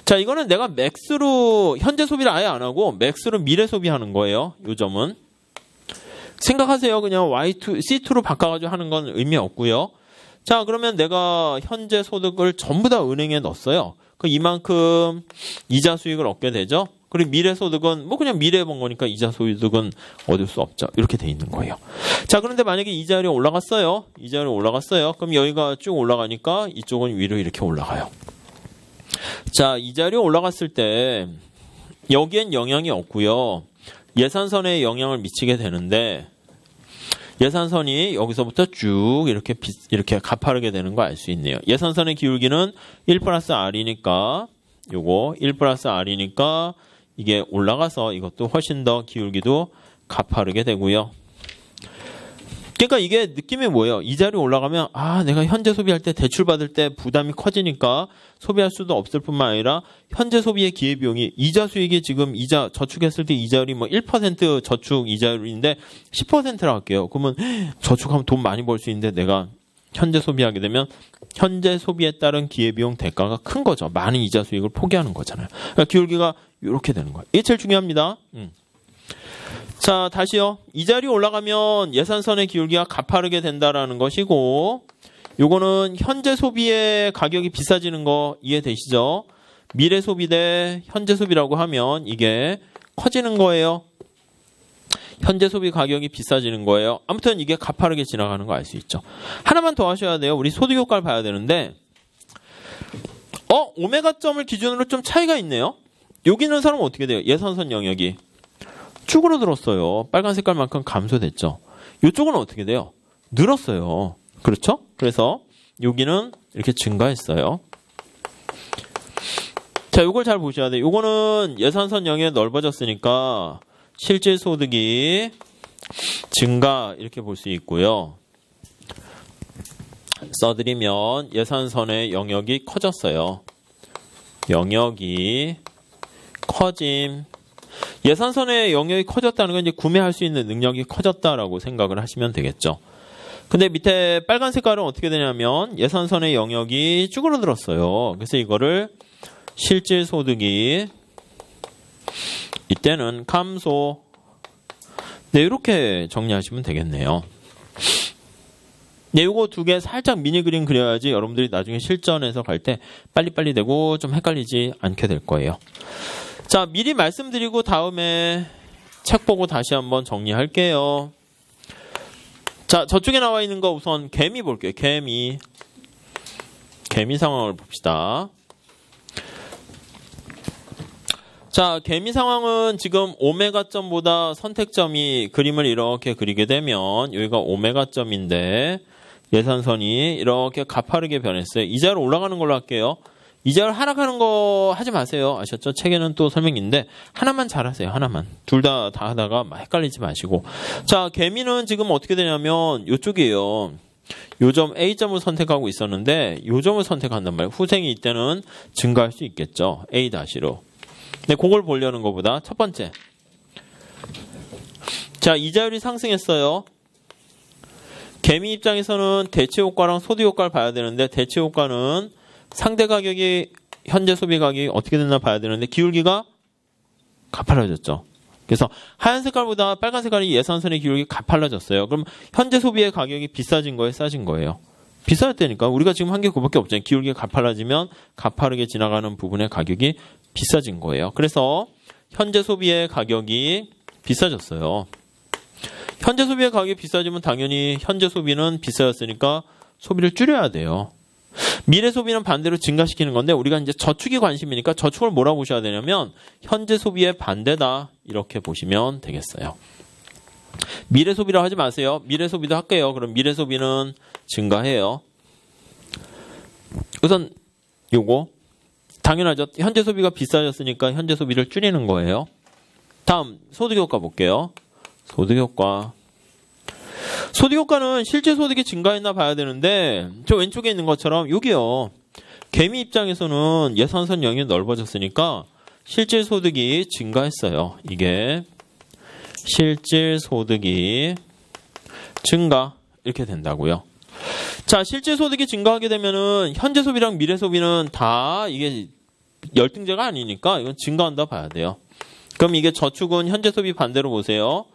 자, 이거는 내가 맥스로 현재 소비를 아예 안 하고 맥스로 미래 소비하는 거예요. 이 점은. 생각하세요. 그냥 Y2, C2로 바꿔가지고 하는 건 의미 없고요. 자, 그러면 내가 현재 소득을 전부 다 은행에 넣었어요. 그 이만큼 이자 수익을 얻게 되죠. 그리고 미래 소득은 뭐 그냥 미래에 번 거니까 이자 소득은 얻을 수 없죠. 이렇게 돼 있는 거예요. 자, 그런데 만약에 이자율이 올라갔어요. 이자율이 올라갔어요. 그럼 여기가 쭉 올라가니까 이쪽은 위로 이렇게 올라가요. 자, 이자율이 올라갔을 때 여기엔 영향이 없고요. 예산선에 영향을 미치게 되는데 예산선이 여기서부터 쭉 이렇게 가파르게 되는 거 알 수 있네요. 예산선의 기울기는 1 플러스 R이니까 요거 1 플러스 R이니까 이게 올라가서 이것도 훨씬 더 기울기도 가파르게 되고요. 그러니까 이게 느낌이 뭐예요? 이자율이 올라가면 내가 현재 소비할 때 대출 받을 때 부담이 커지니까 소비할 수도 없을 뿐만 아니라 현재 소비의 기회비용이 이자 수익이 지금 이자 저축했을 때 이자율이 뭐 1% 저축 이자율인데 10%라고 할게요. 그러면 저축하면 돈 많이 벌 수 있는데 내가 현재 소비하게 되면 현재 소비에 따른 기회비용 대가가 큰 거죠. 많은 이자 수익을 포기하는 거잖아요. 그러니까 기울기가 이렇게 되는 거예요. 이게 제일 중요합니다. 자, 다시요. 이자율이 올라가면 예산선의 기울기가 가파르게 된다라는 것이고, 요거는 현재 소비의 가격이 비싸지는 거 이해되시죠? 미래 소비 대 현재 소비라고 하면 이게 커지는 거예요. 현재 소비 가격이 비싸지는 거예요. 아무튼 이게 가파르게 지나가는 거 알 수 있죠. 하나만 더 하셔야 돼요. 우리 소득 효과를 봐야 되는데, 오메가점을 기준으로 좀 차이가 있네요. 여기 있는 사람은 어떻게 돼요? 예산선 영역이 쭈그러들었어요. 빨간 색깔만큼 감소됐죠. 이쪽은 어떻게 돼요? 늘었어요. 그렇죠? 그래서 여기는 이렇게 증가했어요. 자, 이걸 잘 보셔야 돼요. 이거는 예산선 영역이 넓어졌으니까 실질 소득이 증가 이렇게 볼 수 있고요. 써드리면 예산선의 영역이 커졌어요. 영역이 커짐. 예산선의 영역이 커졌다는 건 이제 구매할 수 있는 능력이 커졌다라고 생각을 하시면 되겠죠. 근데 밑에 빨간 색깔은 어떻게 되냐면 예산선의 영역이 쭈그러들었어요. 그래서 이거를 실질 소득이 이때는 감소. 네, 이렇게 정리하시면 되겠네요. 네, 요거 두 개 살짝 미니 그림 그려야지 여러분들이 나중에 실전에서 갈 때 빨리빨리 되고 좀 헷갈리지 않게 될 거예요. 자, 미리 말씀드리고 다음에 책 보고 다시 한번 정리할게요. 자, 저쪽에 나와 있는 거 우선 개미 볼게요. 개미 상황을 봅시다. 자, 개미 상황은 지금 오메가점보다 선택점이 그림을 이렇게 그리게 되면 여기가 오메가점인데 예산선이 이렇게 가파르게 변했어요. 이자율 올라가는 걸로 할게요. 이자율 하락하는 거 하지 마세요. 아셨죠? 책에는 또 설명인데 하나만 잘하세요. 하나만. 둘 다 하다가 헷갈리지 마시고. 자, 개미는 지금 어떻게 되냐면 이쪽이에요. 요점 A점을 선택하고 있었는데 요점을 선택한단 말이에요. 후생이 이때는 증가할 수 있겠죠. A-로. 네, 그걸 보려는 것보다 첫 번째. 자, 이자율이 상승했어요. 개미 입장에서는 대체 효과랑 소득 효과를 봐야 되는데 대체 효과는 상대 가격이 현재 소비 가격이 어떻게 됐나 봐야 되는데 기울기가 가팔라졌죠. 그래서 하얀 색깔보다 빨간 색깔이 예산선의 기울기 가팔라졌어요. 그럼 현재 소비의 가격이 비싸진 거예요? 싸진 거예요? 비싸졌다니까. 우리가 지금 한 게 그밖에 없잖아요. 기울기가 가팔라지면 가파르게 지나가는 부분의 가격이 비싸진 거예요. 그래서 현재 소비의 가격이 비싸졌어요. 현재 소비의 가격이 비싸지면 당연히 현재 소비는 비싸졌으니까 소비를 줄여야 돼요. 미래 소비는 반대로 증가시키는 건데 우리가 이제 저축이 관심이니까 저축을 뭐라고 보셔야 되냐면 현재 소비의 반대다 이렇게 보시면 되겠어요. 미래 소비라고 하지 마세요. 미래 소비도 할게요. 그럼 미래 소비는 증가해요. 우선 요거 당연하죠. 현재 소비가 비싸졌으니까 현재 소비를 줄이는 거예요. 다음 소득 효과 볼게요. 소득 효과. 소득 효과는 실제 소득이 증가했나 봐야 되는데 저 왼쪽에 있는 것처럼 여기요. 개미 입장에서는 예산선 영역이 넓어졌으니까 실질 소득이 증가했어요. 이게 실질 소득이 증가 이렇게 된다고요. 자, 실질 소득이 증가하게 되면은 현재 소비랑 미래 소비는 다 이게 열등제가 아니니까 이건 증가한다 봐야 돼요. 그럼 이게 저축은 현재 소비 반대로 보세요.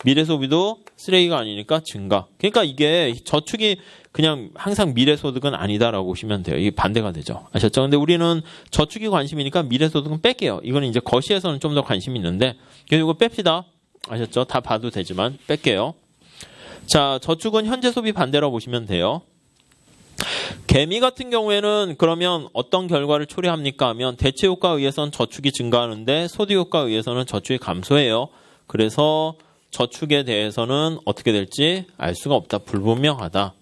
미래 소비도 쓰레기가 아니니까 증가. 그러니까 이게 저축이 그냥 항상 미래 소득은 아니다라고 보시면 돼요. 이게 반대가 되죠. 아셨죠? 근데 우리는 저축이 관심이니까 미래 소득은 뺄게요. 이거는 이제 거시에서는 좀 더 관심이 있는데 그래서 이거 뺍시다. 아셨죠? 다 봐도 되지만 뺄게요. 자, 저축은 현재 소비 반대라고 보시면 돼요. 개미 같은 경우에는 그러면 어떤 결과를 초래합니까 하면 대체 효과에 의해서는 저축이 증가하는데 소득 효과에 의해서는 저축이 감소해요. 그래서 저축에 대해서는 어떻게 될지 알 수가 없다. 불분명하다.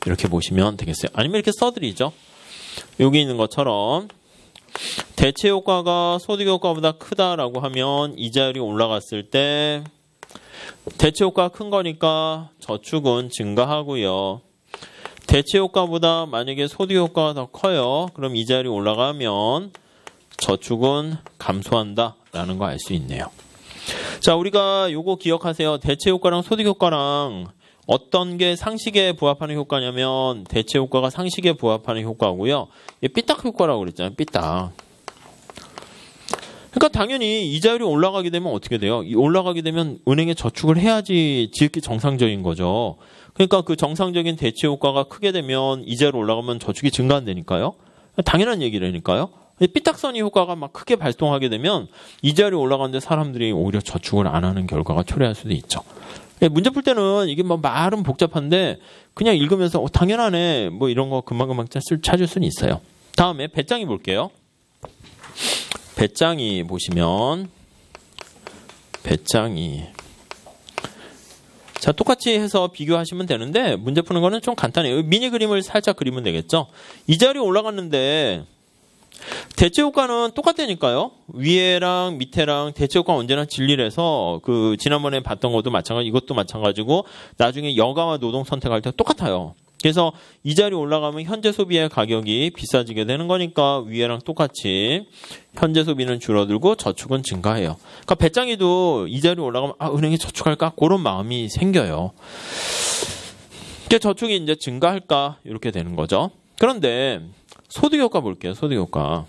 이렇게 보시면 되겠어요. 아니면 이렇게 써드리죠. 여기 있는 것처럼 대체 효과가 소득 효과보다 크다라고 하면 이자율이 올라갔을 때 대체 효과가 큰 거니까 저축은 증가하고요. 대체 효과보다 만약에 소득 효과가 더 커요. 그럼 이자율이 올라가면 저축은 감소한다라는 거 알 수 있네요. 자, 우리가 요거 기억하세요. 대체 효과랑 소득 효과랑 어떤 게 상식에 부합하는 효과냐면 대체 효과가 상식에 부합하는 효과고요. 삐딱 효과라고 그랬잖아요. 삐딱. 그러니까 당연히 이자율이 올라가게 되면 어떻게 돼요? 올라가게 되면 은행에 저축을 해야지 지극히 정상적인 거죠. 그러니까 그 정상적인 대체 효과가 크게 되면 이자율이 올라가면 저축이 증가한다니까요. 당연한 얘기라니까요. 삐딱선이 효과가 막 크게 발동하게 되면 이자율이 올라가는데 사람들이 오히려 저축을 안 하는 결과가 초래할 수도 있죠. 문제 풀 때는 이게 뭐 말은 복잡한데 그냥 읽으면서 당연하네 뭐 이런 거 금방금방 찾을 수는 있어요. 다음에 배짱이 볼게요. 배짱이 보시면 배짱이 자 똑같이 해서 비교하시면 되는데 문제 푸는 거는 좀 간단해요. 미니 그림을 살짝 그리면 되겠죠. 이자율이 올라갔는데 대체 효과는 똑같다니까요. 위에랑 밑에랑 대체 효과는 언제나 진리라서 그 지난번에 봤던 것도 마찬가지 이것도 마찬가지고 나중에 여가와 노동 선택할 때 똑같아요. 그래서 이자율이 올라가면 현재 소비의 가격이 비싸지게 되는 거니까 위에랑 똑같이 현재 소비는 줄어들고 저축은 증가해요. 그러니까 배짱이도 이자율이 올라가면 은행에 저축할까? 그런 마음이 생겨요. 그러니까 저축이 이제 증가할까? 이렇게 되는 거죠. 그런데 소득 효과 볼게요. 소득 효과.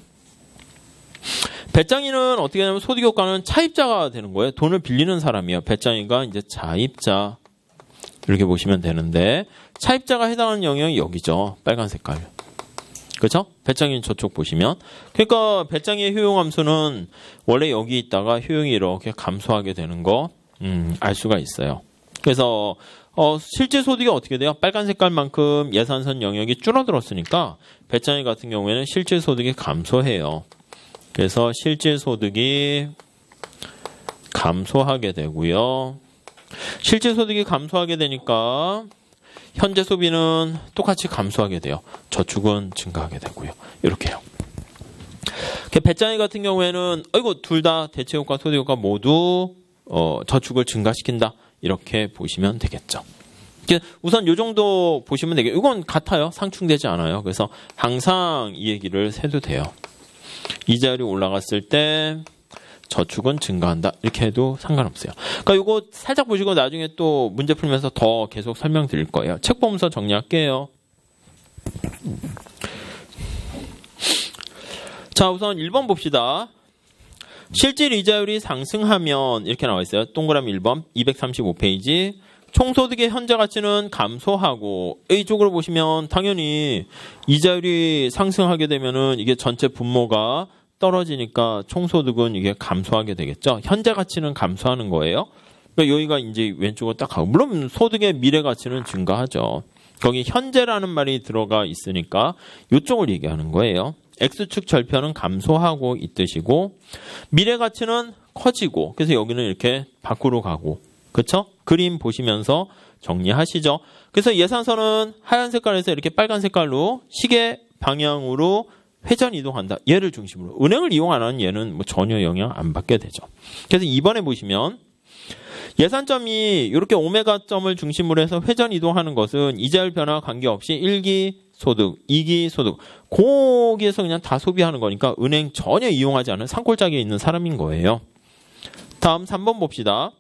배짱이는 어떻게 되냐면 소득 효과는 차입자가 되는 거예요. 돈을 빌리는 사람이에요. 배짱이가 이제 차입자. 이렇게 보시면 되는데 차입자가 해당하는 영역이 여기죠. 빨간 색깔. 그렇죠? 배짱이 저쪽 보시면. 그러니까 배짱이의 효용함수는 원래 여기 있다가 효용이 이렇게 감소하게 되는 거 알 수가 있어요. 그래서 실제 소득이 어떻게 돼요? 빨간 색깔만큼 예산선 영역이 줄어들었으니까 배짱이 같은 경우에는 실제 소득이 감소해요. 그래서 실제 소득이 감소하게 되고요. 실제 소득이 감소하게 되니까 현재 소비는 똑같이 감소하게 돼요. 저축은 증가하게 되고요. 이렇게요. 배짱이 같은 경우에는 둘 다 대체 효과, 소득 효과 모두 저축을 증가시킨다. 이렇게 보시면 되겠죠. 우선 이 정도 보시면 되겠죠. 이건 같아요. 상충되지 않아요. 그래서 항상 이 얘기를 해도 돼요. 이자율이 올라갔을 때 저축은 증가한다. 이렇게 해도 상관없어요. 그러니까 이거 살짝 보시고 나중에 또 문제 풀면서 더 계속 설명드릴 거예요. 책 보면서 정리할게요. 자, 우선 1번 봅시다. 실질 이자율이 상승하면 이렇게 나와 있어요. 동그라미 1번 235페이지. 총소득의 현재 가치는 감소하고 A쪽으로 보시면 당연히 이자율이 상승하게 되면은 이게 전체 분모가 떨어지니까 총소득은 이게 감소하게 되겠죠. 현재 가치는 감소하는 거예요. 그러니까 여기가 이제 왼쪽으로 딱 가고 물론 소득의 미래 가치는 증가하죠. 거기 현재라는 말이 들어가 있으니까 이쪽을 얘기하는 거예요. X축 절편은 감소하고 이 뜻이고 미래 가치는 커지고 그래서 여기는 이렇게 밖으로 가고 그렇죠? 그림 보시면서 정리하시죠. 그래서 예산선은 하얀 색깔에서 이렇게 빨간 색깔로 시계 방향으로 회전 이동한다. 얘를 중심으로. 은행을 이용 안 하는 얘는 뭐 전혀 영향 안 받게 되죠. 그래서 2번에 보시면 예산점이 이렇게 오메가점을 중심으로 해서 회전 이동하는 것은 이자율 변화와 관계없이 1기 소득, 2기 소득 거기에서 그냥 다 소비하는 거니까 은행 전혀 이용하지 않은 산골짜기에 있는 사람인 거예요. 다음 3번 봅시다.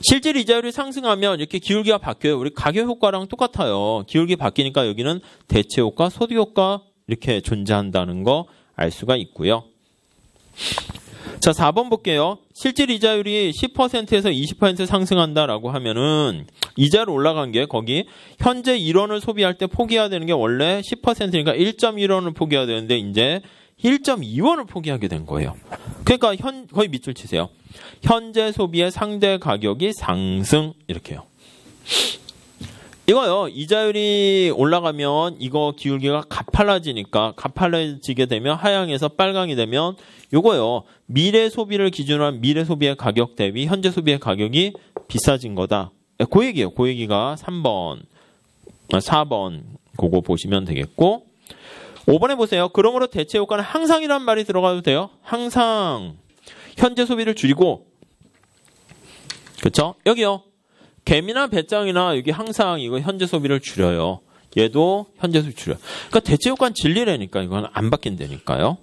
실질 이자율이 상승하면 이렇게 기울기가 바뀌어요. 우리 가격 효과랑 똑같아요. 기울기 바뀌니까 여기는 대체 효과, 소득 효과 이렇게 존재한다는 거 알 수가 있고요. 자, 4번 볼게요. 실질 이자율이 10%에서 20% 상승한다라고 하면은 이자율 올라간 게 거기 현재 1원을 소비할 때 포기해야 되는 게 원래 10%니까 1.1원을 포기해야 되는데 이제 1.2원을 포기하게 된 거예요. 그러니까 거의 밑줄 치세요. 현재 소비의 상대 가격이 상승 이렇게요. 이거요. 이자율이 올라가면 이거 기울기가 가팔라지니까 가팔라지게 되면 하향에서 빨강이 되면 요거요. 미래 소비를 기준으로 한 미래 소비의 가격 대비 현재 소비의 가격이 비싸진 거다. 그 얘기예요. 그 얘기가 3번, 4번 그거 보시면 되겠고 5번에 보세요. 그러므로 대체 효과는 항상이란 말이 들어가도 돼요. 항상 현재 소비를 줄이고 그렇죠? 여기요. 개미나 배짱이나 여기 항상 이거 현재 소비를 줄여요. 얘도 현재 소비 줄여요. 그러니까 대체 효과는 진리라니까 이건 안 바뀐다니까요.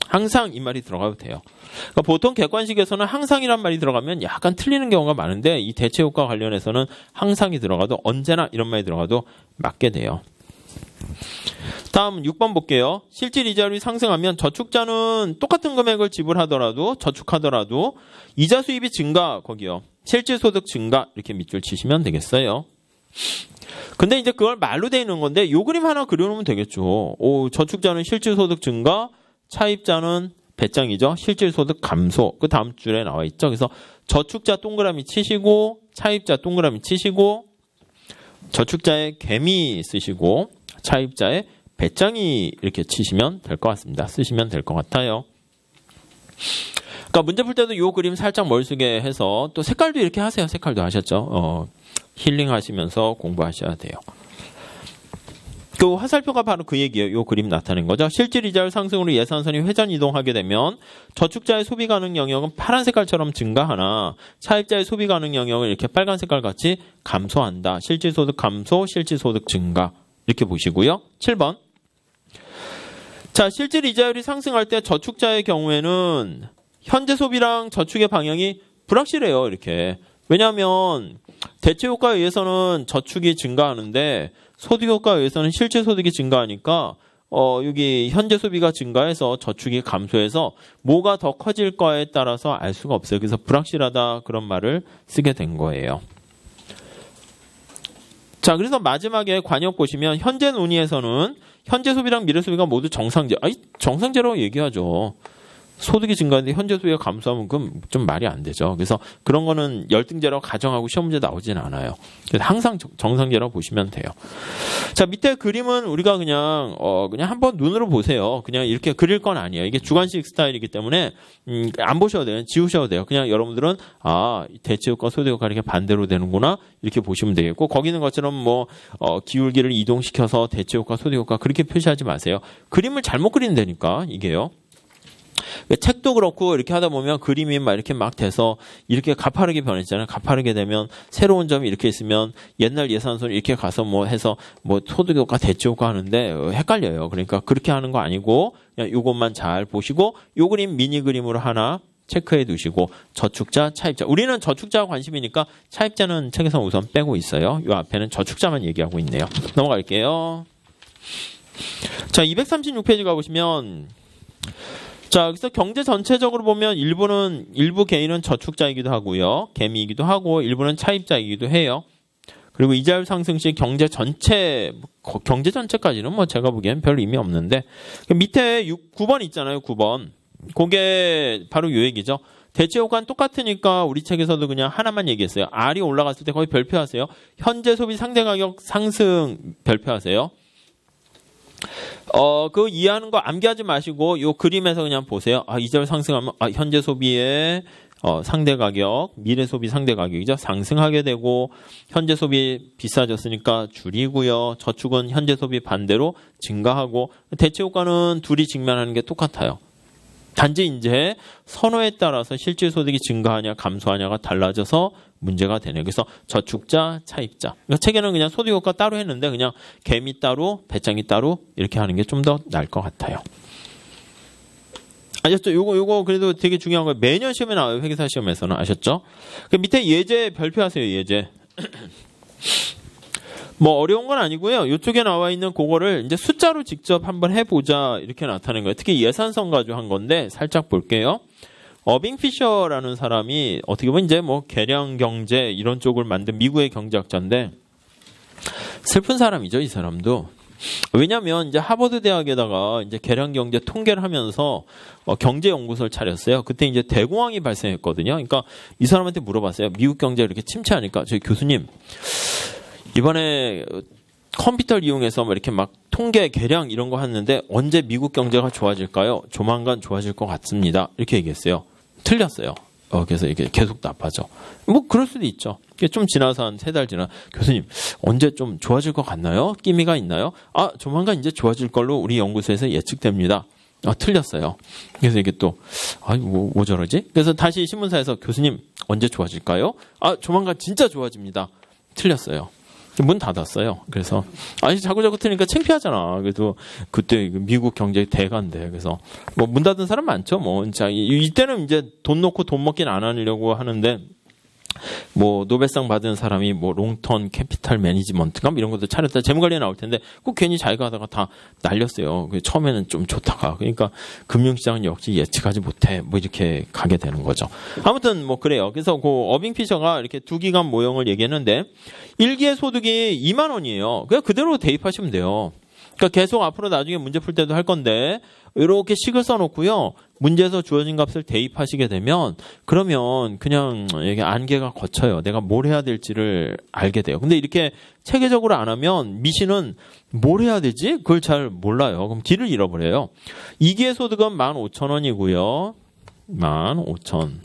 항상 이 말이 들어가도 돼요. 그러니까 보통 객관식에서는 항상이란 말이 들어가면 약간 틀리는 경우가 많은데 이 대체 효과 관련해서는 항상이 들어가도 언제나 이런 말이 들어가도 맞게 돼요. 다음 6번 볼게요. 실질 이자율이 상승하면 저축자는 똑같은 금액을 지불하더라도 저축하더라도 이자 수입이 증가 거기요. 실질 소득 증가 이렇게 밑줄 치시면 되겠어요. 근데 이제 그걸 말로 돼 있는 건데 요 그림 하나 그려놓으면 되겠죠. 저축자는 실질 소득 증가, 차입자는 배짱이죠. 실질 소득 감소. 그 다음 줄에 나와 있죠. 그래서 저축자 동그라미 치시고 차입자 동그라미 치시고 저축자의 개미 쓰시고 차입자의 배짱이 이렇게 치시면 될 것 같습니다. 쓰시면 될 것 같아요. 그러니까 문제 풀 때도 요 그림 살짝 머릿속에 해서 또 색깔도 이렇게 하세요. 색깔도 하셨죠. 힐링하시면서 공부하셔야 돼요. 그 화살표가 바로 그 얘기예요. 요 그림 나타낸 거죠. 실질 이자율 상승으로 예산선이 회전 이동하게 되면 저축자의 소비 가능 영역은 파란 색깔처럼 증가하나 차입자의 소비 가능 영역은 이렇게 빨간 색깔 같이 감소한다. 실질 소득 감소, 실질 소득 증가. 이렇게 보시고요. 7번. 자, 실질 이자율이 상승할 때 저축자의 경우에는 현재 소비랑 저축의 방향이 불확실해요. 이렇게. 왜냐하면 대체 효과에 의해서는 저축이 증가하는데 소득 효과에 의해서는 실질 소득이 증가하니까 여기 현재 소비가 증가해서 저축이 감소해서 뭐가 더 커질까에 따라서 알 수가 없어요. 그래서 불확실하다 그런 말을 쓰게 된 거예요. 자, 그래서 마지막에 관역 보시면 현재 논의에서는 현재 소비랑 미래 소비가 모두 정상제. 정상제라고 얘기하죠. 소득이 증가하는데 현재 소비가 감소하면 그건 좀 말이 안 되죠. 그래서 그런 거는 열등제라고 가정하고 시험 문제 나오진 않아요. 그래서 항상 정상제라고 보시면 돼요. 자, 밑에 그림은 우리가 그냥 한번 눈으로 보세요. 그냥 이렇게 그릴 건 아니에요. 이게 주관식 스타일이기 때문에 안 보셔도 돼요. 지우셔도 돼요. 그냥 여러분들은 대체 효과, 소득 효과 이렇게 반대로 되는구나 이렇게 보시면 되겠고 거기 있는 것처럼 기울기를 이동시켜서 대체 효과, 소득 효과 그렇게 표시하지 마세요. 그림을 잘못 그린다니까 이게요. 책도 그렇고 이렇게 하다 보면 그림이 막 이렇게 막 돼서 이렇게 가파르게 변했잖아요. 가파르게 되면 새로운 점이 이렇게 있으면 옛날 예산선 이렇게 가서 해서 소득 효과, 대체 효과 하는데 헷갈려요. 그러니까 그렇게 하는 거 아니고 그냥 이것만 잘 보시고 요 그림 미니 그림으로 하나 체크해 두시고 저축자, 차입자. 우리는 저축자가 관심이니까 차입자는 책에서 우선 빼고 있어요. 요 앞에는 저축자만 얘기하고 있네요. 넘어갈게요. 자, 236페이지 가보시면 자, 그래서 경제 전체적으로 보면 일부 개인은 저축자이기도 하고요. 개미이기도 하고 일부는 차입자이기도 해요. 그리고 이자율 상승 시 경제 전체까지는 제가 보기엔 별 의미 없는데 밑에 9번 있잖아요. 9번. 그게 바로 요 얘기죠. 대체 효과는 똑같으니까 우리 책에서도 그냥 하나만 얘기했어요. R이 올라갔을 때 거기 별표하세요. 현재 소비 상대 가격 상승 별표하세요. 그 이해하는 거 암기하지 마시고 요 그림에서 그냥 보세요. 이자율 상승하면 현재 소비의 상대 가격, 미래 소비 상대 가격이죠. 상승하게 되고 현재 소비 비싸졌으니까 줄이고요. 저축은 현재 소비 반대로 증가하고 대체 효과는 둘이 직면하는 게 똑같아요. 단지 이제 선호에 따라서 실질 소득이 증가하냐 감소하냐가 달라져서 문제가 되네요. 그래서 저축자, 차입자. 그러니까 책에는 그냥 소득 효과 따로 했는데 그냥 개미 따로, 배짱이 따로 이렇게 하는 게 좀 더 나을 것 같아요. 아셨죠? 요거 그래도 되게 중요한 거예요. 매년 시험에 나와요. 회계사 시험에서는 아셨죠? 그 밑에 예제 별표하세요. 예제. 어려운 건 아니고요. 이쪽에 나와 있는 그거를 이제 숫자로 직접 한번 해보자 이렇게 나타낸 거예요. 특히 예산선 가지고 한 건데 살짝 볼게요. 어빙 피셔라는 사람이 어떻게 보면 이제 계량 경제 이런 쪽을 만든 미국의 경제학자인데 슬픈 사람이죠, 이 사람도. 왜냐면 이제 하버드 대학에다가 이제 계량 경제 통계를 하면서 경제 연구소를 차렸어요. 그때 이제 대공황이 발생했거든요. 그러니까 이 사람한테 물어봤어요. 미국 경제가 이렇게 침체하니까 저희 교수님 이번에 컴퓨터를 이용해서 이렇게 막 통계 계량 이런 거 했는데 언제 미국 경제가 좋아질까요? 조만간 좋아질 것 같습니다. 이렇게 얘기했어요. 틀렸어요. 그래서 이게 계속 나빠져. 그럴 수도 있죠. 좀 지나서 한 3달 지나 교수님 언제 좀 좋아질 것 같나요? 끼미가 있나요? 조만간 이제 좋아질 걸로 우리 연구소에서 예측됩니다. 틀렸어요. 그래서 이게 또 뭐 저러지? 그래서 다시 신문사에서 교수님 언제 좋아질까요? 조만간 진짜 좋아집니다. 틀렸어요. 문 닫았어요. 그래서 자꾸 틀리니까 창피하잖아. 그래도 그때 미국 경제 대가인데 그래서 뭐 문 닫은 사람 많죠. 뭐 자 이때는 이제 돈 놓고 돈 먹긴 안 하려고 하는데 뭐 노벨상 받은 사람이 뭐 롱턴 캐피탈 매니지먼트가 이런 것도 차렸다 재무관리에 나올 텐데 꼭 괜히 자기가 하다가 다 날렸어요. 처음에는 좀 좋다가 그러니까 금융시장은 역시 예측하지 못해 뭐 이렇게 가게 되는 거죠. 아무튼 뭐 그래요. 그래서 그 어빙 피셔가 이렇게 두 기간 모형을 얘기했는데 1기의 소득이 2만 원이에요. 그냥 그대로 대입하시면 돼요. 그러니까 계속 앞으로 나중에 문제 풀 때도 할 건데 이렇게 식을 써놓고요. 문제에서 주어진 값을 대입하시게 되면 그러면 그냥 이게 안개가 걷혀요. 내가 뭘 해야 될지를 알게 돼요. 근데 이렇게 체계적으로 안 하면 미신은 뭘 해야 되지? 그걸 잘 몰라요. 그럼 길을 잃어버려요. 2기의 소득은 15,000원이고요. 15,000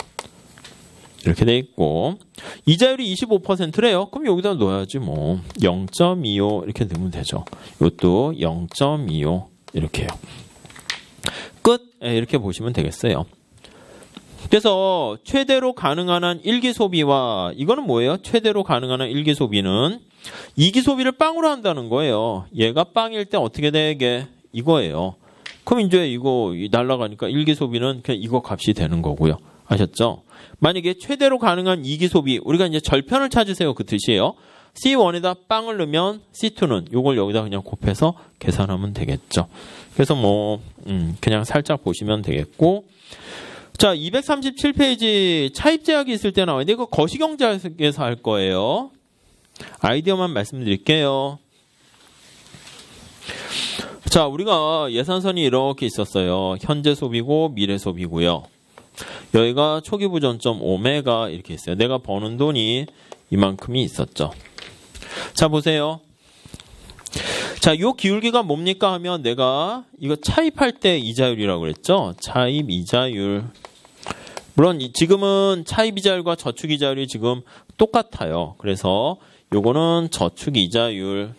이렇게 돼 있고 이자율이 25%래요. 그럼 여기다 넣어야지 뭐 0.25 이렇게 넣으면 되죠. 이것도 0.25 이렇게요. 끝. 이렇게 보시면 되겠어요. 그래서 최대로 가능한 한 1기 소비와 이거는 뭐예요? 최대로 가능한 한 1기 소비는 2기 소비를 빵으로 한다는 거예요. 얘가 빵일 때 어떻게 되게 이거예요. 그럼 이제 이거 날라가니까 1기 소비는 그냥 이거 값이 되는 거고요. 아셨죠? 만약에 최대로 가능한 2기 소비 우리가 이제 절편을 찾으세요. 그 뜻이에요. C1에다 빵을 넣으면 C2는 요걸 여기다 그냥 곱해서 계산하면 되겠죠. 그래서 뭐 그냥 살짝 보시면 되겠고 자 237페이지 차입 제약이 있을 때 나와요. 근데 이거 거시경제학에서 할 거예요. 아이디어만 말씀드릴게요. 자 우리가 예산선이 이렇게 있었어요. 현재 소비고 미래 소비고요. 여기가 초기부 전점 오메가 이렇게 있어요. 내가 버는 돈이 이만큼이 있었죠. 자 보세요. 자, 요 기울기가 뭡니까 하면 내가 이거 차입할 때 이자율이라고 그랬죠. 차입 이자율. 물론 지금은 차입 이자율과 저축 이자율이 지금 똑같아요. 그래서 요거는 저축 이자율.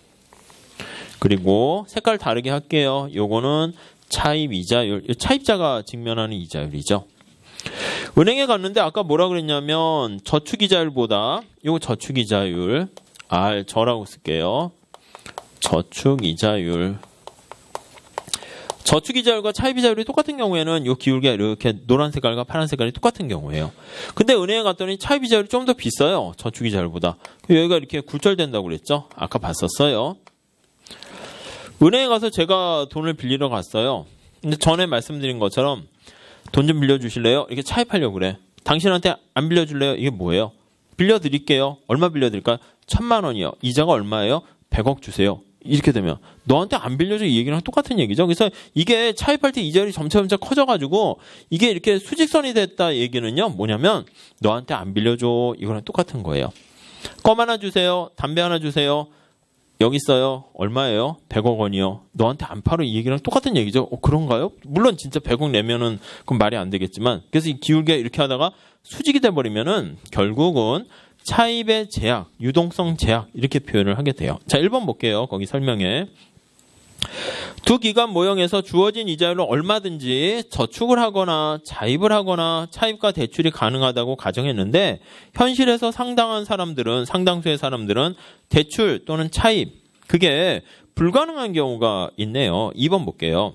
그리고 색깔 다르게 할게요. 요거는 차입 이자율. 차입자가 직면하는 이자율이죠. 은행에 갔는데 아까 뭐라 그랬냐면 저축 이자율보다 요거 저축 이자율 저라고 쓸게요. 저축 이자율. 저축 이자율과 차입 이자율이 똑같은 경우에는 요 기울기가 이렇게 노란 색깔과 파란 색깔이 똑같은 경우예요. 근데 은행에 갔더니 차입 이자율이 좀 더 비싸요. 저축 이자율보다. 여기가 이렇게 굴절된다고 그랬죠. 아까 봤었어요. 은행에 가서 제가 돈을 빌리러 갔어요. 근데 전에 말씀드린 것처럼 돈 좀 빌려주실래요? 이렇게 차입하려고 그래. 당신한테 안 빌려줄래요? 이게 뭐예요? 빌려드릴게요. 얼마 빌려드릴까요? 1,000만 원이요. 이자가 얼마예요? 100억 주세요. 이렇게 되면 너한테 안 빌려줘 이 얘기랑 똑같은 얘기죠. 그래서 이게 차입할 때 이자율이 점차 커져가지고 이게 이렇게 수직선이 됐다 얘기는요. 뭐냐면 너한테 안 빌려줘 이거랑 똑같은 거예요. 껌 하나 주세요. 담배 하나 주세요. 여기 있어요. 얼마예요? 100억 원이요. 너한테 안 팔어 이 얘기랑 똑같은 얘기죠. 그런가요? 물론 진짜 100억 내면은 그건 말이 안 되겠지만 그래서 이 기울기가 이렇게 하다가 수직이 돼버리면은 결국은 차입의 제약, 유동성 제약 이렇게 표현을 하게 돼요. 자, 1번 볼게요. 거기 설명에. 두 기간 모형에서 주어진 이자율로 얼마든지 저축을 하거나 자입을 하거나 차입과 대출이 가능하다고 가정했는데 현실에서 상당수의 사람들은 대출 또는 차입 그게 불가능한 경우가 있네요. 2번 볼게요.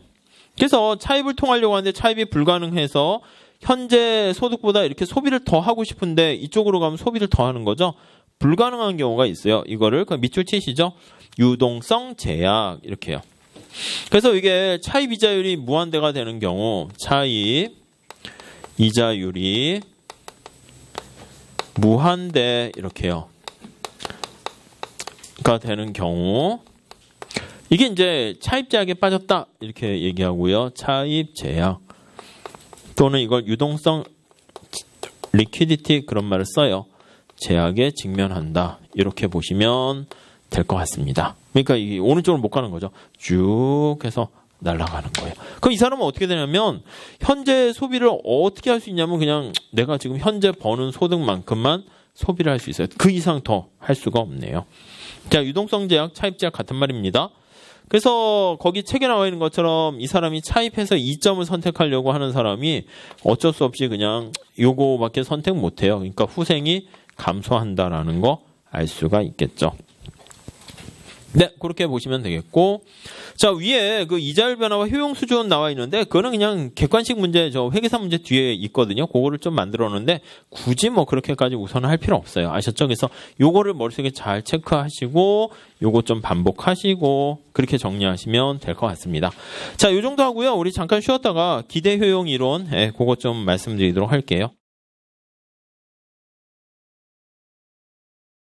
그래서 차입을 통하려고 하는데 차입이 불가능해서 현재 소득보다 이렇게 소비를 더 하고 싶은데 이쪽으로 가면 소비를 더 하는 거죠. 불가능한 경우가 있어요. 이거를 밑줄 치시죠. 유동성 제약 이렇게요. 그래서 이게 차입 이자율이 무한대가 되는 경우 차입 이자율이 무한대 이렇게요. 가 되는 경우 이게 이제 차입 제약에 빠졌다 이렇게 얘기하고요. 차입 제약 또는 이걸 유동성 리퀴디티 그런 말을 써요. 제약에 직면한다. 이렇게 보시면 될 것 같습니다. 그러니까 이 오른쪽으로 못 가는 거죠. 쭉 해서 날아가는 거예요. 그럼 이 사람은 어떻게 되냐면 현재 소비를 어떻게 할 수 있냐면 그냥 내가 지금 현재 버는 소득만큼만 소비를 할 수 있어요. 그 이상 더 할 수가 없네요. 자, 유동성 제약, 차입 제약 같은 말입니다. 그래서 거기 책에 나와 있는 것처럼 이 사람이 차입해서 2점을 선택하려고 하는 사람이 어쩔 수 없이 그냥 요거밖에 선택 못해요. 그러니까 후생이 감소한다라는 거 알 수가 있겠죠. 네, 그렇게 보시면 되겠고, 자, 위에 그 이자율 변화와 효용 수준 나와 있는데, 그거는 그냥 객관식 문제, 저 회계사 문제 뒤에 있거든요. 그거를 좀 만들었는데, 굳이 뭐 그렇게까지 우선은 할 필요 없어요. 아셨죠? 그래서 요거를 머릿속에 잘 체크하시고, 요거 좀 반복하시고, 그렇게 정리하시면 될 것 같습니다. 자, 요 정도 하고요. 우리 잠깐 쉬었다가 기대 효용 이론, 그거 좀 말씀드리도록 할게요.